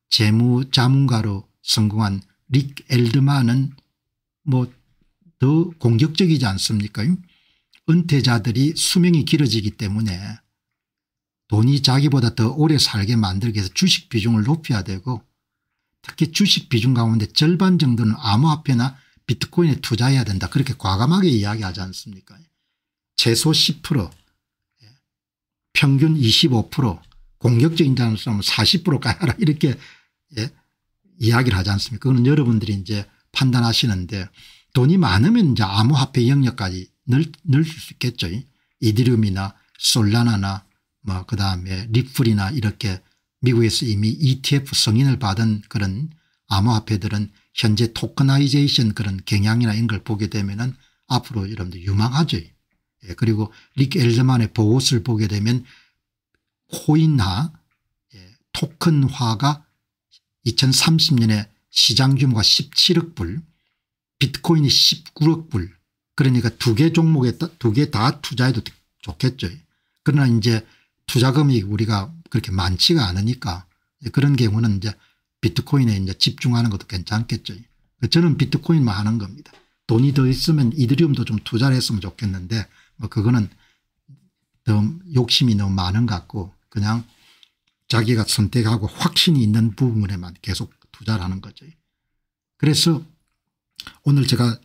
재무자문가로 성공한 릭 엘드만은 뭐 더 공격적이지 않습니까? 은퇴자들이 수명이 길어지기 때문에 돈이 자기보다 더 오래 살게 만들기 위해서 주식 비중을 높여야 되고 특히 주식 비중 가운데 절반 정도는 암호화폐나 비트코인에 투자해야 된다. 그렇게 과감하게 이야기하지 않습니까? 최소 10% 평균 25% 공격적인 사람은 40%까지 하라 이렇게 이야기를 하지 않습니까? 그건 여러분들이 이제 판단하시는데 돈이 많으면 이제 암호화폐 영역까지 넣을 수 있겠죠. 이더리움이나 솔라나나 뭐 그다음에 리플이나 이렇게 미국에서 이미 ETF 승인을 받은 그런 암호화폐들은 현재 토커나이제이션 그런 경향이나 이런 걸 보게 되면은 앞으로 여러분들 유망하죠. 그리고 릭 엘드만의 보고서를 보게 되면 코인화 토큰화가 2030년에 시장 규모가 17억 불 비트코인이 19억 불 그러니까 두 개 종목에 두 개 다 투자해도 좋겠죠. 그러나 이제 투자금이 우리가 그렇게 많지가 않으니까 그런 경우는 이제 비트코인에 이제 집중하는 것도 괜찮겠죠. 저는 비트코인만 하는 겁니다. 돈이 더 있으면 이더리움도 좀 투자를 했으면 좋겠는데 뭐 그거는 더 욕심이 너무 많은 것 같고 그냥 자기가 선택하고 확신이 있는 부분에만 계속 투자를 하는 거죠. 그래서 오늘 제가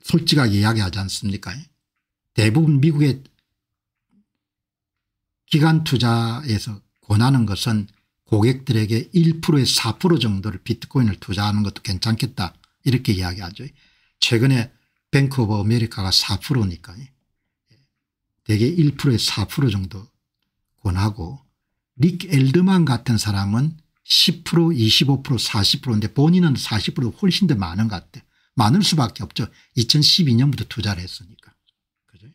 솔직하게 이야기하지 않습니까? 대부분 미국의 기관 투자에서 권하는 것은 고객들에게 1%에서 4% 정도를 비트코인을 투자하는 것도 괜찮겠다 이렇게 이야기하죠. 최근에 뱅크 오브 아메리카가 4%니까 대개 1%에서 4% 정도 권하고 릭 엘드만 같은 사람은 10% 25% 40%인데 본인은 40% 훨씬 더 많은 것 같아요. 많을 수밖에 없죠. 2012년부터 투자를 했으니까. 그죠?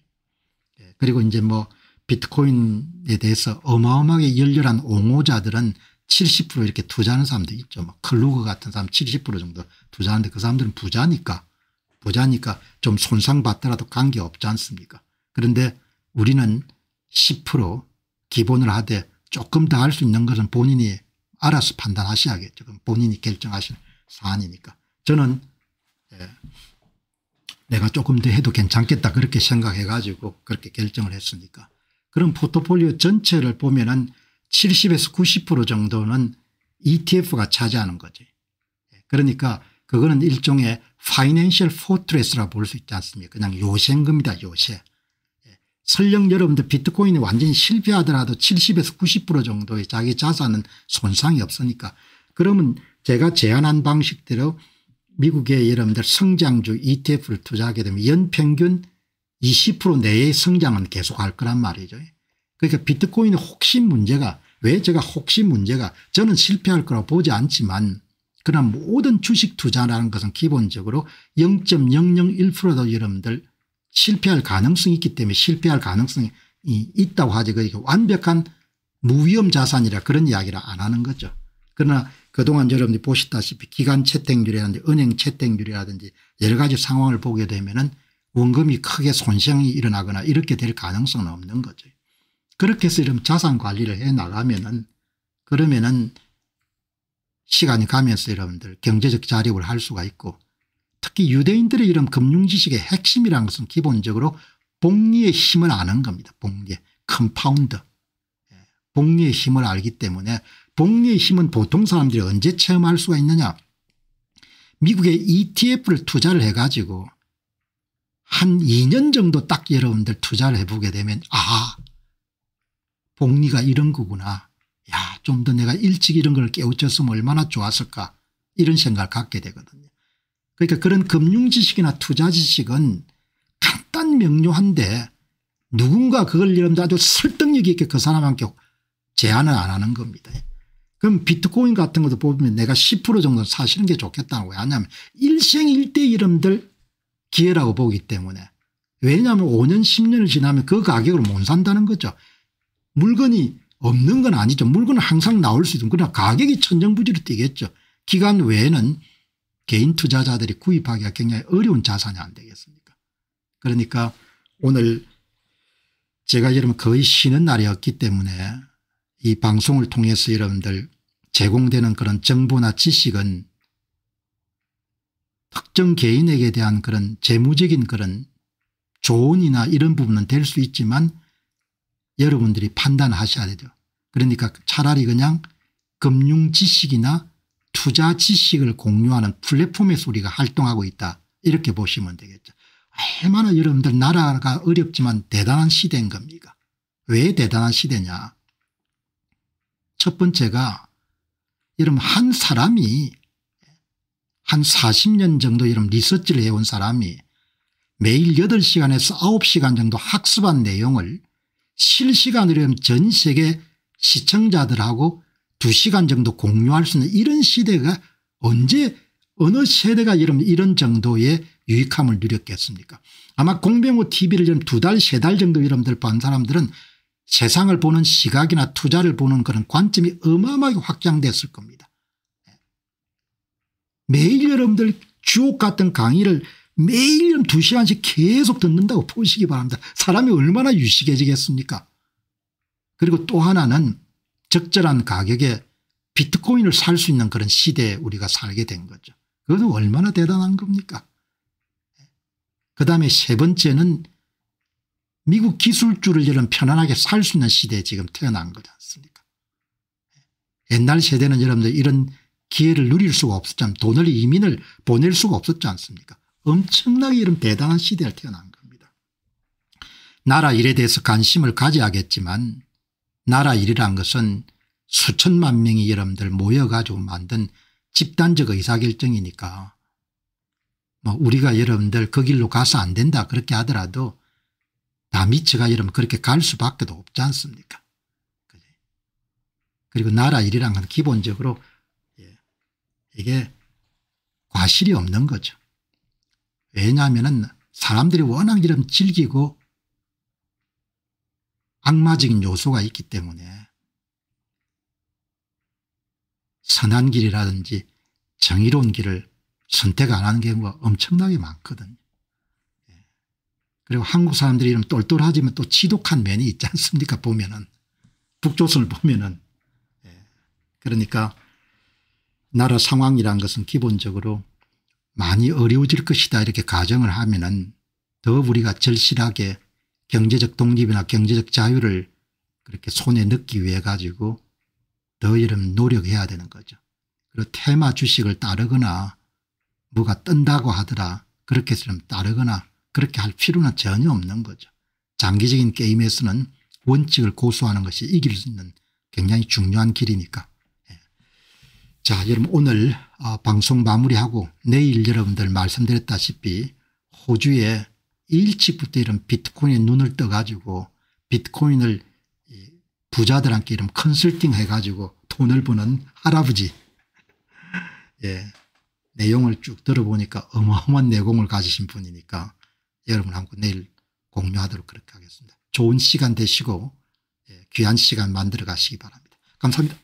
그리고 이제 뭐 비트코인에 대해서 어마어마하게 열렬한 옹호자들은 70% 이렇게 투자하는 사람도 있죠. 뭐 클루그 같은 사람 70% 정도 투자하는데 그 사람들은 부자니까 좀 손상받더라도 관계없지 않습니까? 그런데 우리는 10% 기본을 하되 조금 더 할 수 있는 것은 본인이 알아서 판단하셔야겠죠. 그럼 본인이 결정하시는 사안이니까. 저는 내가 조금 더 해도 괜찮겠다 그렇게 생각해 가지고 그렇게 결정을 했으니까. 그럼 포트폴리오 전체를 보면은 70에서 90% 정도는 ETF가 차지하는 거지. 그러니까 그거는 일종의 파이낸셜 포트레스라고 볼 수 있지 않습니까? 그냥 요새인 겁니다. 요새. 설령 여러분들 비트코인이 완전히 실패하더라도 70에서 90% 정도의 자기 자산은 손상이 없으니까, 그러면 제가 제안한 방식대로 미국의 여러분들 성장주 ETF를 투자하게 되면 연평균 20% 내의 성장은 계속할 거란 말이죠. 그러니까 비트코인의 혹시 문제가, 왜 제가 혹시 문제가, 저는 실패할 거라고 보지 않지만, 그러나 모든 주식 투자라는 것은 기본적으로 0.001%도 여러분들 실패할 가능성이 있기 때문에 실패할 가능성이 있다고 하죠. 그러니까 완벽한 무위험 자산이라 그런 이야기를 안 하는 거죠. 그러나 그동안 여러분들이 보시다시피 기간 채택률이라든지 은행 채택률이라든지 여러 가지 상황을 보게 되면은 원금이 크게 손상이 일어나거나 이렇게 될 가능성은 없는 거죠. 그렇게 해서 이런 자산 관리를 해 나가면은, 그러면은 시간이 가면서 여러분들 경제적 자립을 할 수가 있고, 특히 유대인들의 이런 금융 지식의 핵심이라는 것은 기본적으로 복리의 힘을 아는 겁니다. 복리, 컴파운드. 복리의 힘을 알기 때문에, 복리의 힘은 보통 사람들이 언제 체험할 수가 있느냐. 미국의 ETF를 투자를 해가지고 한 2년 정도 딱 여러분들 투자를 해보게 되면, 아, 복리가 이런 거구나. 야, 좀 더 내가 일찍 이런 걸 깨우쳤으면 얼마나 좋았을까, 이런 생각을 갖게 되거든요. 그러니까 그런 금융 지식이나 투자 지식은 간단 명료한데 누군가 그걸 여러분들 아주 설득력 있게 그 사람한테 제안을 안 하는 겁니다. 그럼 비트코인 같은 것도 보면 내가 10% 정도 사시는 게 좋겠다는 거예요. 왜냐하면 일생일대 여러분들 기회라고 보기 때문에. 왜냐하면 5년 10년을 지나면 그 가격으로 못 산다는 거죠. 물건이 없는 건 아니죠. 물건은 항상 나올 수 있는, 그러나 가격이 천정부지로 뛰겠죠. 기간 외에는 개인 투자자들이 구입하기가 굉장히 어려운 자산이 안 되겠습니까? 그러니까 오늘 제가 여러분 거의 쉬는 날이었기 때문에 이 방송을 통해서 여러분들 제공되는 그런 정보나 지식은 특정 개인에게 대한 그런 재무적인 그런 조언이나 이런 부분은 될 수 있지만 여러분들이 판단하셔야 되죠. 그러니까 차라리 그냥 금융 지식이나 투자 지식을 공유하는 플랫폼에서 우리가 활동하고 있다, 이렇게 보시면 되겠죠. 얼마나 여러분들 나라가 어렵지만 대단한 시대인 겁니까? 왜 대단한 시대냐. 첫 번째가 여러분 한 사람이 한 40년 정도 여러분 리서치를 해온 사람이 매일 8시간에서 9시간 정도 학습한 내용을 실시간으로 전 세계 시청자들하고 2시간 정도 공유할 수 있는 이런 시대가 언제 어느 세대가 여러분 이런 정도의 유익함을 누렸겠습니까? 아마 공병호 TV를 2달 3달 정도 여러분들 본 사람들은 세상을 보는 시각이나 투자를 보는 그런 관점이 어마어마하게 확장됐을 겁니다. 매일 여러분들 주옥 같은 강의를 매일 2시간씩 계속 듣는다고 보시기 바랍니다. 사람이 얼마나 유식해지겠습니까? 그리고 또 하나는 적절한 가격에 비트코인을 살 수 있는 그런 시대에 우리가 살게 된 거죠. 그것은 얼마나 대단한 겁니까? 그다음에 세 번째는 미국 기술주를 여러분 편안하게 살 수 있는 시대에 지금 태어난 거지 않습니까? 옛날 세대는 여러분들 이런 기회를 누릴 수가 없었잖아요. 돈을 이민을 보낼 수가 없었지 않습니까? 엄청나게 이런 대단한 시대를 태어난 겁니다. 나라 일에 대해서 관심을 가져야겠지만 나라 일이란 것은 수천만 명이 여러분들 모여가지고 만든 집단적 의사결정이니까 뭐 우리가 여러분들 그 길로 가서 안 된다 그렇게 하더라도 다미처가 여러분 그렇게 갈 수밖에 없지 않습니까? 그리고 나라 일이란 건 기본적으로 이게 과실이 없는 거죠. 왜냐하면 사람들이 워낙 이런 즐기고 악마적인 요소가 있기 때문에 선한 길이라든지 정의로운 길을 선택 안 하는 경우가 엄청나게 많거든요. 그리고 한국 사람들이 이런 똘똘하지만 또 지독한 면이 있지 않습니까? 보면은 북조선을 보면은. 그러니까 나라 상황이란 것은 기본적으로 많이 어려워질 것이다 이렇게 가정을 하면은 더 우리가 절실하게 경제적 독립이나 경제적 자유를 그렇게 손에 넣기 위해 가지고 더 이런 노력해야 되는 거죠. 그리고 테마 주식을 따르거나 뭐가 뜬다고 하더라 그렇게 해서 따르거나 그렇게 할 필요는 전혀 없는 거죠. 장기적인 게임에서는 원칙을 고수하는 것이 이길 수 있는 굉장히 중요한 길이니까. 예. 자, 여러분 오늘 방송 마무리하고 내일 여러분들 말씀드렸다시피 호주에 일찍부터 이런 비트코인에 눈을 떠가지고 비트코인을 부자들한테 이런 컨설팅 해가지고 돈을 버는 할아버지. 예. 내용을 쭉 들어보니까 어마어마한 내공을 가지신 분이니까 여러분하고 내일 공유하도록 그렇게 하겠습니다. 좋은 시간 되시고 귀한 시간 만들어 가시기 바랍니다. 감사합니다.